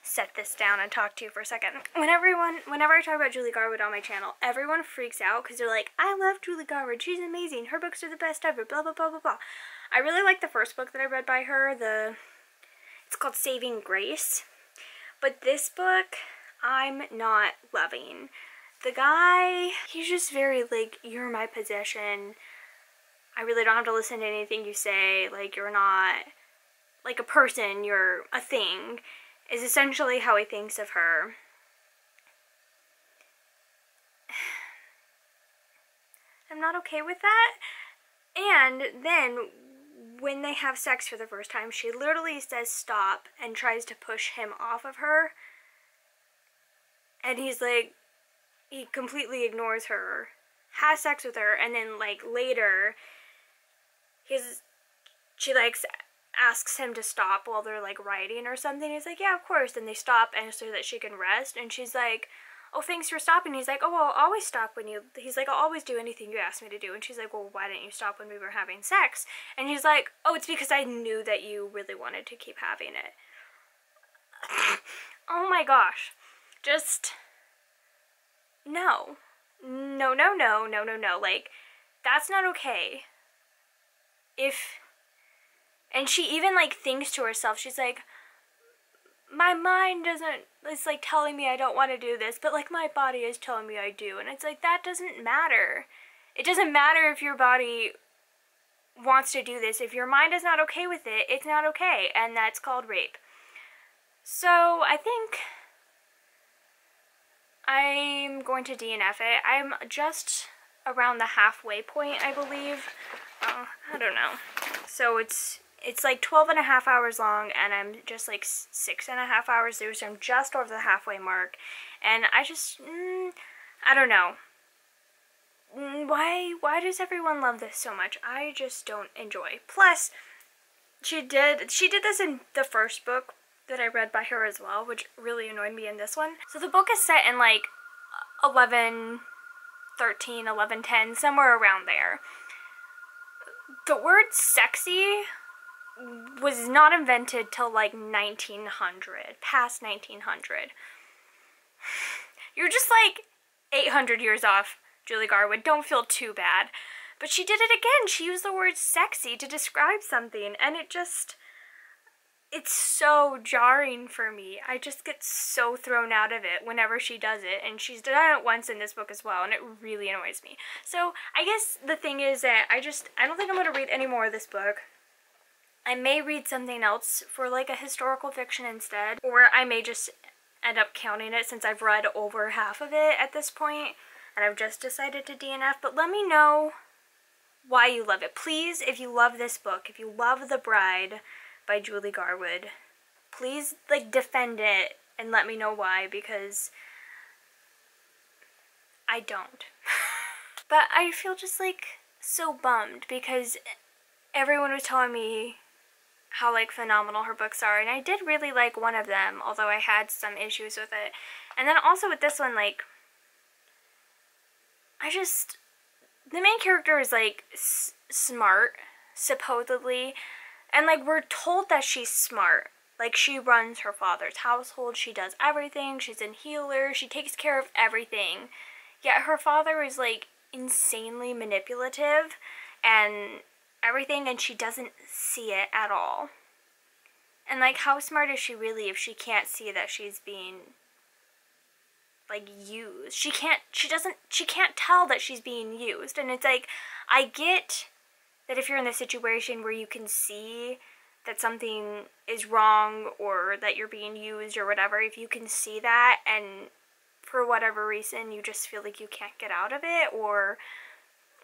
set this down and talk to you for a second. Whenever I talk about Julie Garwood on my channel, everyone freaks out because they're like, I love Julie Garwood, she's amazing, her books are the best ever, blah, blah, blah, blah, blah. I really like the first book that I read by her, it's called Saving Grace. But this book, I'm not loving. The guy, he's just very like, you're my possession, I really don't have to listen to anything you say, like you're not like a person, you're a thing, is essentially how he thinks of her. I'm not okay with that. And then when they have sex for the first time, she literally says stop and tries to push him off of her. And he's like, he completely ignores her, has sex with her, and then like later, she like asks him to stop while they're like writing or something. He's like, yeah, of course. And they stop, and so that she can rest. And she's like, oh, thanks for stopping. He's like, oh, well, I'll always stop when you, he's like, I'll always do anything you ask me to do. And she's like, well, why didn't you stop when we were having sex? And he's like, oh, it's because I knew that you really wanted to keep having it. Oh my gosh. Just, no. No, no, no, no, no, no. Like, that's not okay. And she even like thinks to herself, she's like, my mind it's like telling me I don't want to do this, but like my body is telling me I do. And it's like, that doesn't matter. It doesn't matter if your body wants to do this. If your mind is not okay with it, it's not okay. And that's called rape. So I think I'm going to DNF it. I'm just around the halfway point, I believe. I don't know. So it's like 12.5 hours long, and I'm just like 6.5 hours through, so I'm just over the halfway mark. And I just, I don't know. Why does everyone love this so much? I just don't enjoy. Plus, she did this in the first book, that I read by her as well, which really annoyed me in this one. So the book is set in like 1113, 1110, somewhere around there. The word sexy was not invented till like 1900, past 1900. You're just like 800 years off, Julie Garwood. Don't feel too bad. But she did it again. She used the word sexy to describe something, and it's so jarring for me. I just get so thrown out of it whenever she does it, and she's done it once in this book as well, and it really annoys me. So I guess the thing is that I don't think I'm going to read any more of this book. I may read something else for like a historical fiction instead, or I may just end up counting it since I've read over half of it at this point, and I've just decided to DNF. But let me know why you love it. Please, if you love this book, if you love The Bride by Julie Garwood, please like defend it and let me know why, because I don't. But I feel just like so bummed because everyone was telling me how like phenomenal her books are, and I did really like one of them, although I had some issues with it. And then also with this one, like, the main character is like smart, supposedly, and like we're told that she's smart. Like, she runs her father's household, she does everything, she's a healer, she takes care of everything. Yet her father is like insanely manipulative and everything, and she doesn't see it at all. And like, how smart is she really if she can't see that she's being like used? She can't tell that she's being used. And it's like, I get that if you're in a situation where you can see that something is wrong or that you're being used or whatever, if you can see that and for whatever reason you just feel like you can't get out of it or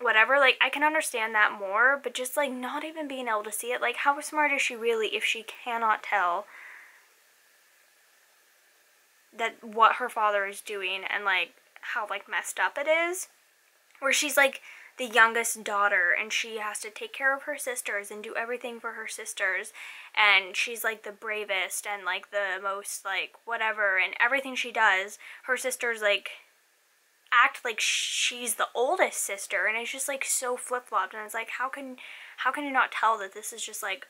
whatever, like, I can understand that more. But just like not even being able to see it, like, how smart is she really if she cannot tell that what her father is doing and like how like messed up it is, where she's like the youngest daughter and she has to take care of her sisters and do everything for her sisters, and she's like the bravest and like the most like whatever, and everything she does, her sisters like act like she's the oldest sister, and it's just like so flip-flopped, and it's like, how can you not tell that this is just like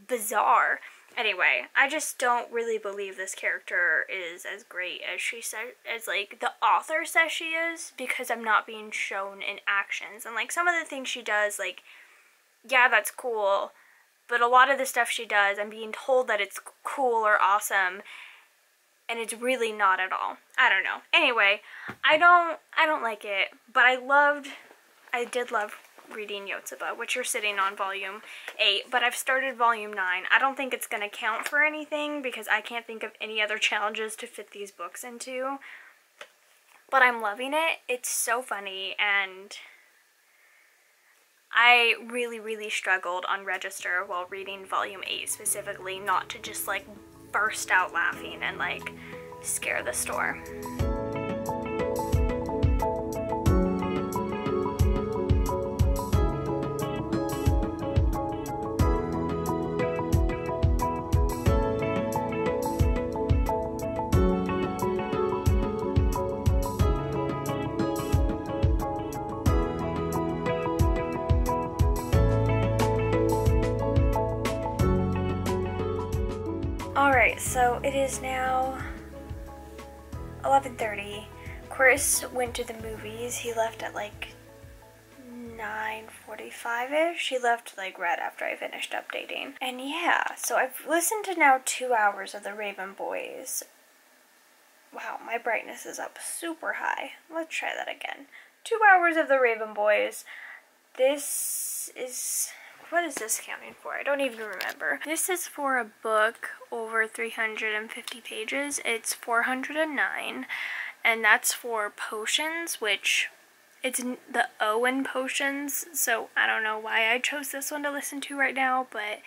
bizarre? Anyway, I just don't really believe this character is as great as she said, as like the author says she is, because I'm not being shown in actions. And like some of the things she does, like, yeah, that's cool, but a lot of the stuff she does, I'm being told that it's cool or awesome, and it's really not at all. I don't know. Anyway, I don't like it, but I did love reading Yotsuba, which you're sitting on volume 8, but I've started volume 9. I don't think it's going to count for anything because I can't think of any other challenges to fit these books into, but I'm loving it. It's so funny, and I really, really struggled on register while reading volume 8 specifically not to just like burst out laughing and like scare the store. Alright, so it is now 11:30. Chris went to the movies. He left at like 9:45ish. He left like right after I finished updating. And yeah, so I've listened to now 2 hours of the Raven Boys. Wow, my brightness is up super high. Let's try that again. 2 hours of the Raven Boys. This is... what is this counting for? I don't even remember. This is for a book over 350 pages. It's 409, and that's for potions, which it's the Owen potions, so I don't know why I chose this one to listen to right now, but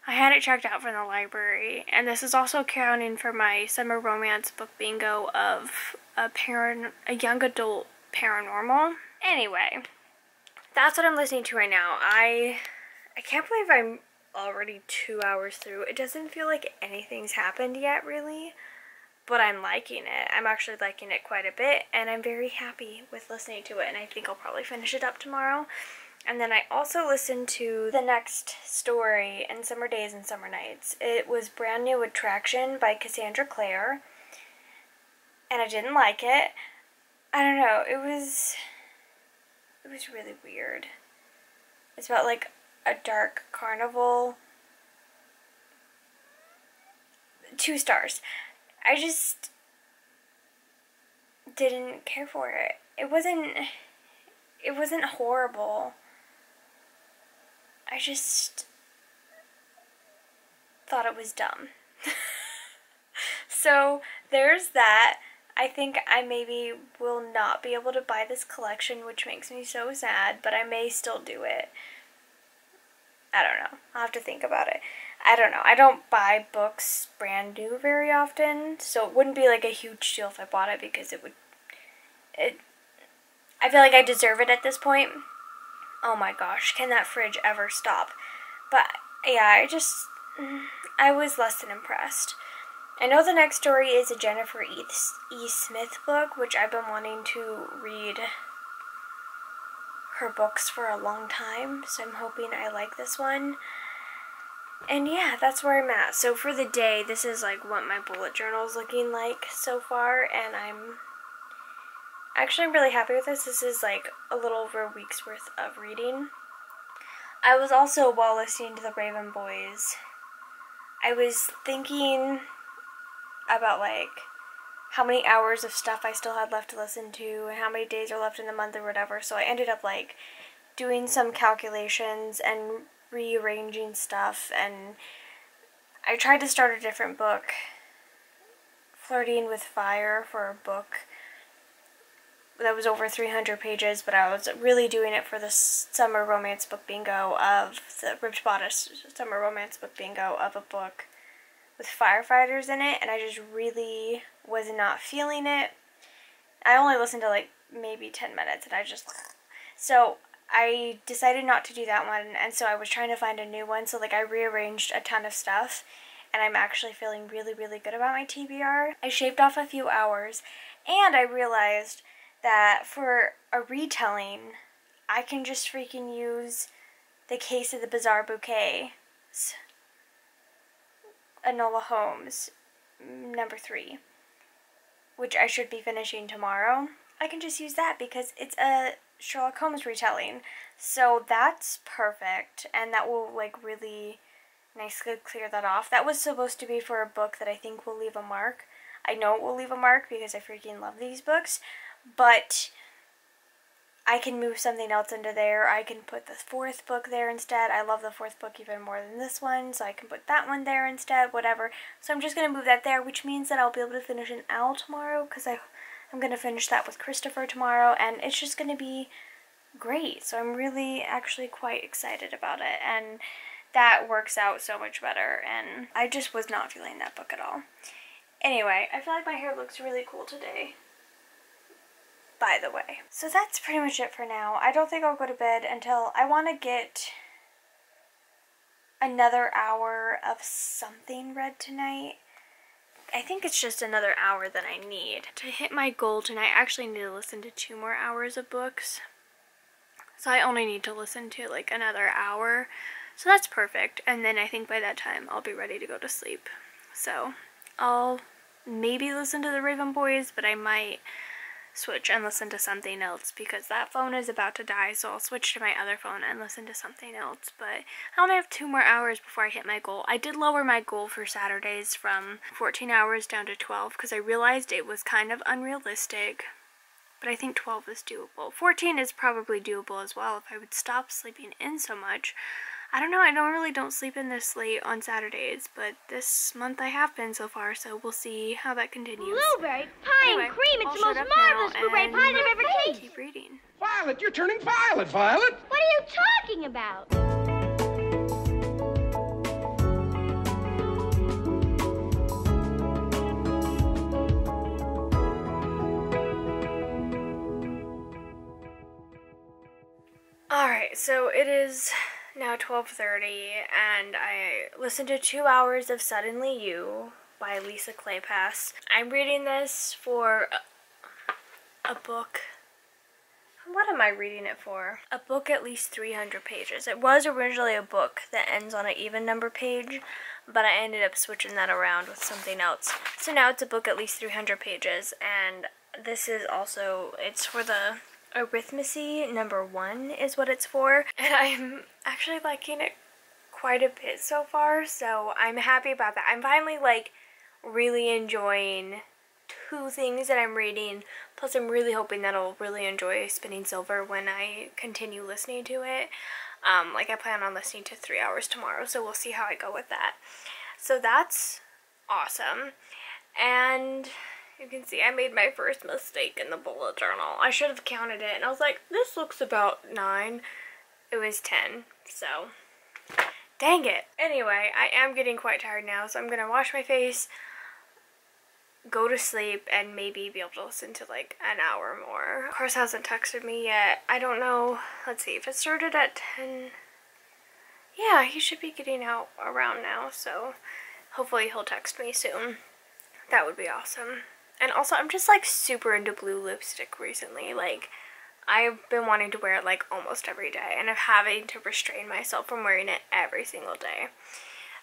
I had it checked out from the library. And this is also counting for my summer romance book bingo of a young adult paranormal. Anyway, that's what I'm listening to right now. I can't believe I'm already 2 hours through. It doesn't feel like anything's happened yet, really, but I'm liking it. I'm actually liking it quite a bit, and I'm very happy with listening to it, and I think I'll probably finish it up tomorrow. And then I also listened to the next story in Summer Days and Summer Nights. It was Brand New Attraction by Cassandra Clare, and I didn't like it. I don't know, it was really weird. It's about like a dark carnival. 2 stars. I just didn't care for it. It wasn't horrible. I just thought it was dumb. So there's that. I think I maybe will not be able to buy this collection, which makes me so sad, but I may still do it. I don't know. I'll have to think about it. I don't know. I don't buy books brand new very often, so it wouldn't be like a huge deal if I bought it, because I feel like I deserve it at this point. Oh my gosh, can that fridge ever stop? But yeah, I was less than impressed. I know the next story is a Jennifer E. Smith book, which I've been wanting to read her books for a long time, so I'm hoping I like this one. And yeah, that's where I'm at. So for the day, this is like what my bullet journal is looking like so far, and I'm really happy with this. This is like a little over a week's worth of reading. I was also, while listening to the Raven Boys, I was thinking about like how many hours of stuff I still had left to listen to and how many days are left in the month or whatever. So I ended up like doing some calculations and rearranging stuff, and I tried to start a different book, Flirting with Fire, for a book that was over 300 pages, but I was really doing it for the summer romance book bingo of the Ripped Bodice summer romance book bingo of a book with firefighters in it, and I just really was not feeling it. I only listened to like maybe 10 minutes, and so I decided not to do that one, and so I was trying to find a new one, so like I rearranged a ton of stuff, and I'm actually feeling really, really good about my TBR. I shaved off a few hours, and I realized that for a retelling, I can just freaking use The Case of the Bizarre Bouquet, Enola Holmes, number 3, which I should be finishing tomorrow. I can just use that because it's a Sherlock Holmes retelling, so that's perfect, and that will like really nicely clear that off. That was supposed to be for a book that I think will leave a mark. I know it will leave a mark because I freaking love these books, but I can move something else into there. I can put the 4th book there instead. I love the 4th book even more than this one, so I can put that one there instead, whatever. So I'm just going to move that there, which means that I'll be able to finish an Owl tomorrow, because I'm going to finish that with Christopher tomorrow, and it's just going to be great. So I'm really actually quite excited about it, and that works out so much better, and I just was not feeling that book at all. Anyway, I feel like my hair looks really cool today, by the way. So that's pretty much it for now. I don't think I'll go to bed until I want to get another hour of something read tonight. I think it's just another hour that I need. To hit my goal tonight, I actually need to listen to 2 more hours of books. So I only need to listen to like another hour. So that's perfect. And then I think by that time I'll be ready to go to sleep. So I'll maybe listen to the Raven Boys, but I might switch and listen to something else because that phone is about to die, so I'll switch to my other phone and listen to something else. But I only have 2 more hours before I hit my goal. I did lower my goal for Saturdays from 14 hours down to 12 because I realized it was kind of unrealistic, but I think 12 is doable. 14 is probably doable as well if I would stop sleeping in so much. I don't know, I normally don't sleep in this late on Saturdays, but this month I have been so far, so we'll see how that continues. Blueberry pie and cream, it's the most marvelous blueberry pie I've ever tasted. Keep reading. Violet, you're turning violet, Violet! What are you talking about? Alright, so it is now 12:30, and I listened to 2 hours of Suddenly You by Lisa Kleypas. I'm reading this for a book. What am I reading it for? A book at least 300 pages. It was originally a book that ends on an even number page, but I ended up switching that around with something else. So now it's a book at least 300 pages, and this is also, it's for the Arithmecy #1 is what it's for, and I'm actually liking it quite a bit so far, so I'm happy about that. I'm finally like really enjoying 2 things that I'm reading, plus I'm really hoping that I'll really enjoy Spinning Silver when I continue listening to it. Like I plan on listening to 3 hours tomorrow, so we'll see how I go with that. So that's awesome. And you can see I made my first mistake in the bullet journal. I should have counted it, and I was like, this looks about 9. It was 10, so dang it. Anyway, I am getting quite tired now, so I'm gonna wash my face, go to sleep, and maybe be able to listen to like an hour more. Chris hasn't texted me yet. I don't know. Let's see, if it started at 10, yeah, he should be getting out around now, so hopefully he'll text me soon. That would be awesome. And also, I'm just like super into blue lipstick recently. Like, I've been wanting to wear it like almost every day, and I'm having to restrain myself from wearing it every single day.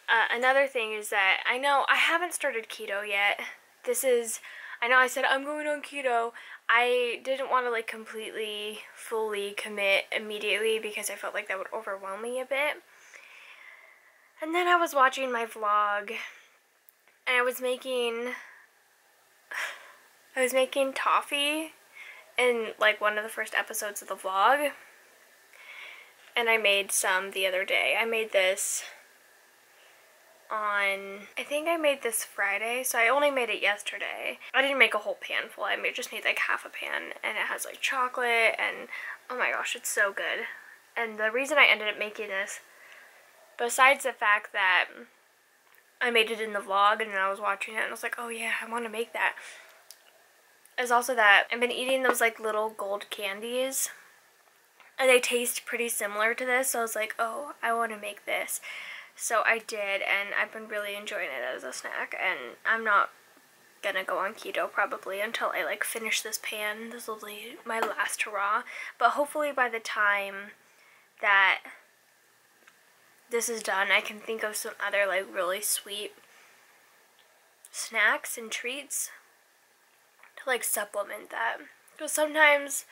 Another thing is that I know I haven't started keto yet. I know I said I'm going on keto. I didn't want to like completely, fully commit immediately because I felt like that would overwhelm me a bit. And then I was watching my vlog, and I was making toffee in like one of the first episodes of the vlog, and I made some the other day. I made this on, I think I made this Friday, so I only made it yesterday. I didn't make a whole pan full. I just made like half a pan, and it has like chocolate, and oh my gosh, it's so good. And the reason I ended up making this, besides the fact that I made it in the vlog and then I was watching it and I was like, oh yeah, I want to make that, is also that I've been eating those like little gold candies, and they taste pretty similar to this, so I was like, oh, I want to make this. So I did, and I've been really enjoying it as a snack, and I'm not gonna go on keto probably until I like finish this pan. This will be my last hurrah, but hopefully by the time that this is done, I can think of some other like really sweet snacks and treats to like supplement that. Because sometimes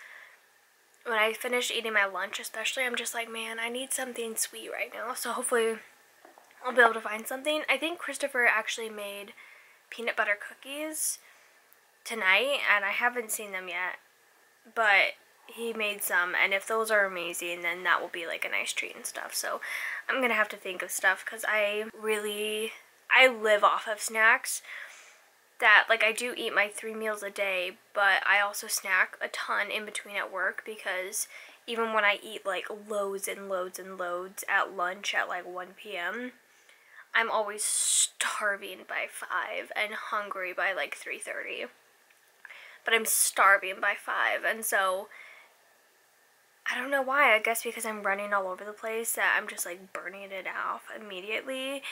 when I finish eating my lunch especially, I'm just like, man, I need something sweet right now. So hopefully I'll be able to find something. I think Christopher actually made peanut butter cookies tonight, and I haven't seen them yet, but he made some, and if those are amazing, then that will be like a nice treat and stuff. So I'm gonna have to think of stuff, because I live off of snacks. That, like, I do eat my 3 meals a day, but I also snack a ton in between at work, because even when I eat like loads and loads and loads at lunch at like 1 p.m., I'm always starving by 5 and hungry by like 3:30. But I'm starving by 5, and so I don't know why. I guess because I'm running all over the place that I'm just like burning it off immediately.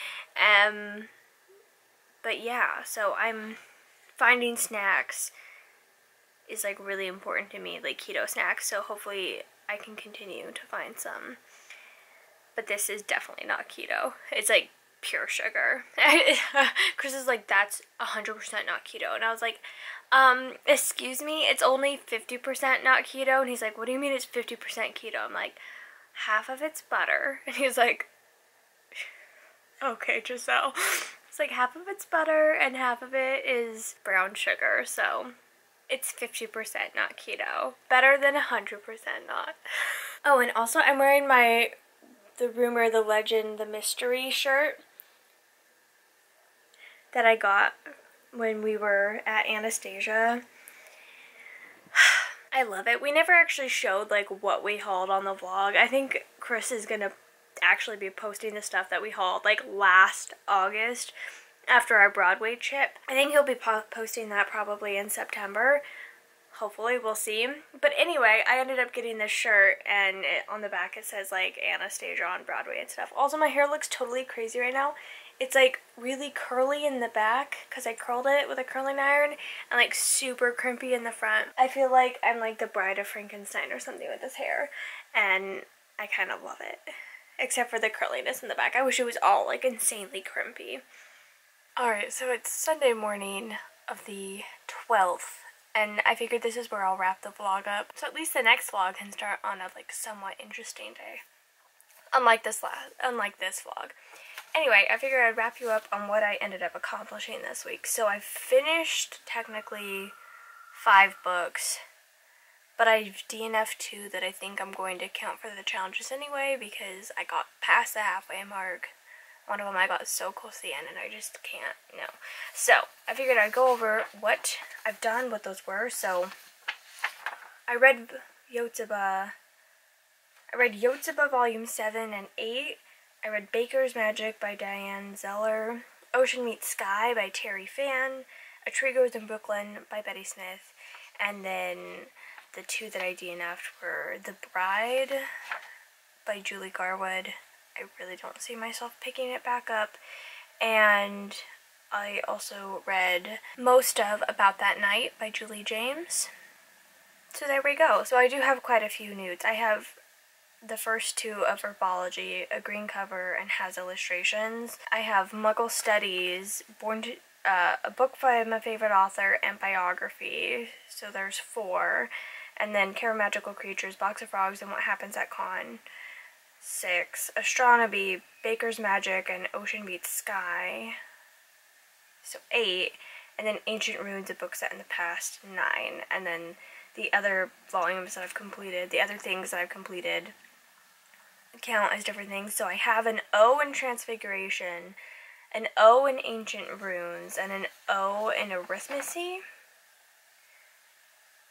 But yeah, so I'm finding snacks is like really important to me, like keto snacks, so hopefully I can continue to find some. But this is definitely not keto. It's like pure sugar. Chris is like, that's 100% not keto, and I was like, excuse me, it's only 50% not keto. And he's like, what do you mean it's 50% keto? I'm like, half of it's butter. And he's like, okay, Giselle. It's like half of it's butter and half of it is brown sugar, so it's 50% not keto. Better than 100% not. Oh, and also I'm wearing my The Rumor, the Legend, the Mystery shirt that I got when we were at Anastasia. I love it. We never actually showed like what we hauled on the vlog. I think Chris is gonna actually be posting the stuff that we hauled like last August after our Broadway trip. I think he'll be posting that probably in September. Hopefully, we'll see. But anyway, I ended up getting this shirt, and on the back it says like Anastasia on Broadway and stuff. Also, my hair looks totally crazy right now. It's like really curly in the back because I curled it with a curling iron, and like super crimpy in the front. I feel like I'm like the Bride of Frankenstein or something with this hair, and I kind of love it. Except for the curliness in the back. I wish it was all like insanely crimpy. Alright, so it's Sunday morning of the 12th. And I figured this is where I'll wrap the vlog up. So at least the next vlog can start on a like somewhat interesting day. Unlike this vlog. Anyway, I figured I'd wrap you up on what I ended up accomplishing this week. So I finished technically 5 books. But I've DNF'd 2 that I think I'm going to count for the challenges anyway because I got past the halfway mark. One of them I got so close to the end and I just can't, no. So, I figured I'd go over what I've done, what those were. So, I read Yotsuba Volume 7 and 8. I read Baker's Magic by Diane Zeller. Ocean Meets Sky by Terry Fan. A Tree Grows in Brooklyn by Betty Smith. And then the 2 that I DNF'd were The Bride by Julie Garwood. I really don't see myself picking it back up. And I also read most of About That Night by Julie James. So there we go. So I do have quite a few NEWTs. I have the first 2 of Herbology, a green cover and has illustrations. I have Muggle Studies, a book by my favorite author, and biography. So there's 4. And then Care of Magical Creatures, Box of Frogs, and What Happens at Con. 6. Astronomy, Baker's Magic, and Ocean Meets Sky. So 8. And then Ancient Runes, a book set in the past. 9. And then the other volumes that I've completed, the other things that I've completed count as different things. So I have an O in Transfiguration, an O in Ancient Runes, and an O in Arithmancy.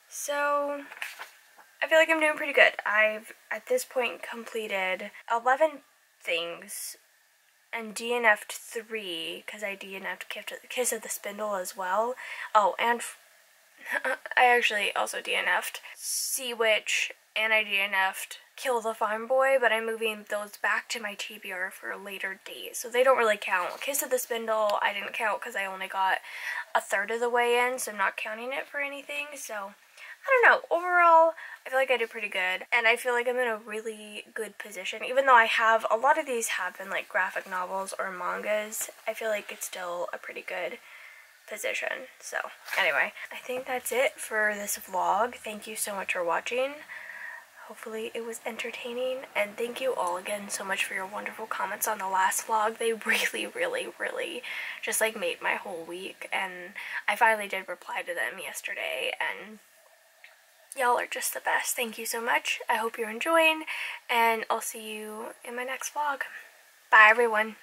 So I feel like I'm doing pretty good. I've, at this point, completed 11 things and DNF'd 3, because I DNF'd Kiss of the Spindle as well. Oh, and I actually also DNF'd Sea Witch, and I DNF'd Kill the Farm Boy, but I'm moving those back to my TBR for a later date, so they don't really count. Kiss of the Spindle, I didn't count because I only got a third of the way in, so I'm not counting it for anything, so I don't know. Overall, I feel like I did pretty good, and I feel like I'm in a really good position. Even though I have, a lot of these have been like graphic novels or mangas, I feel like it's still a pretty good position. So, anyway, I think that's it for this vlog. Thank you so much for watching. Hopefully it was entertaining, and thank you all again so much for your wonderful comments on the last vlog. They really just like made my whole week, and I finally did reply to them yesterday, and y'all are just the best. Thank you so much. I hope you're enjoying, and I'll see you in my next vlog. Bye, everyone.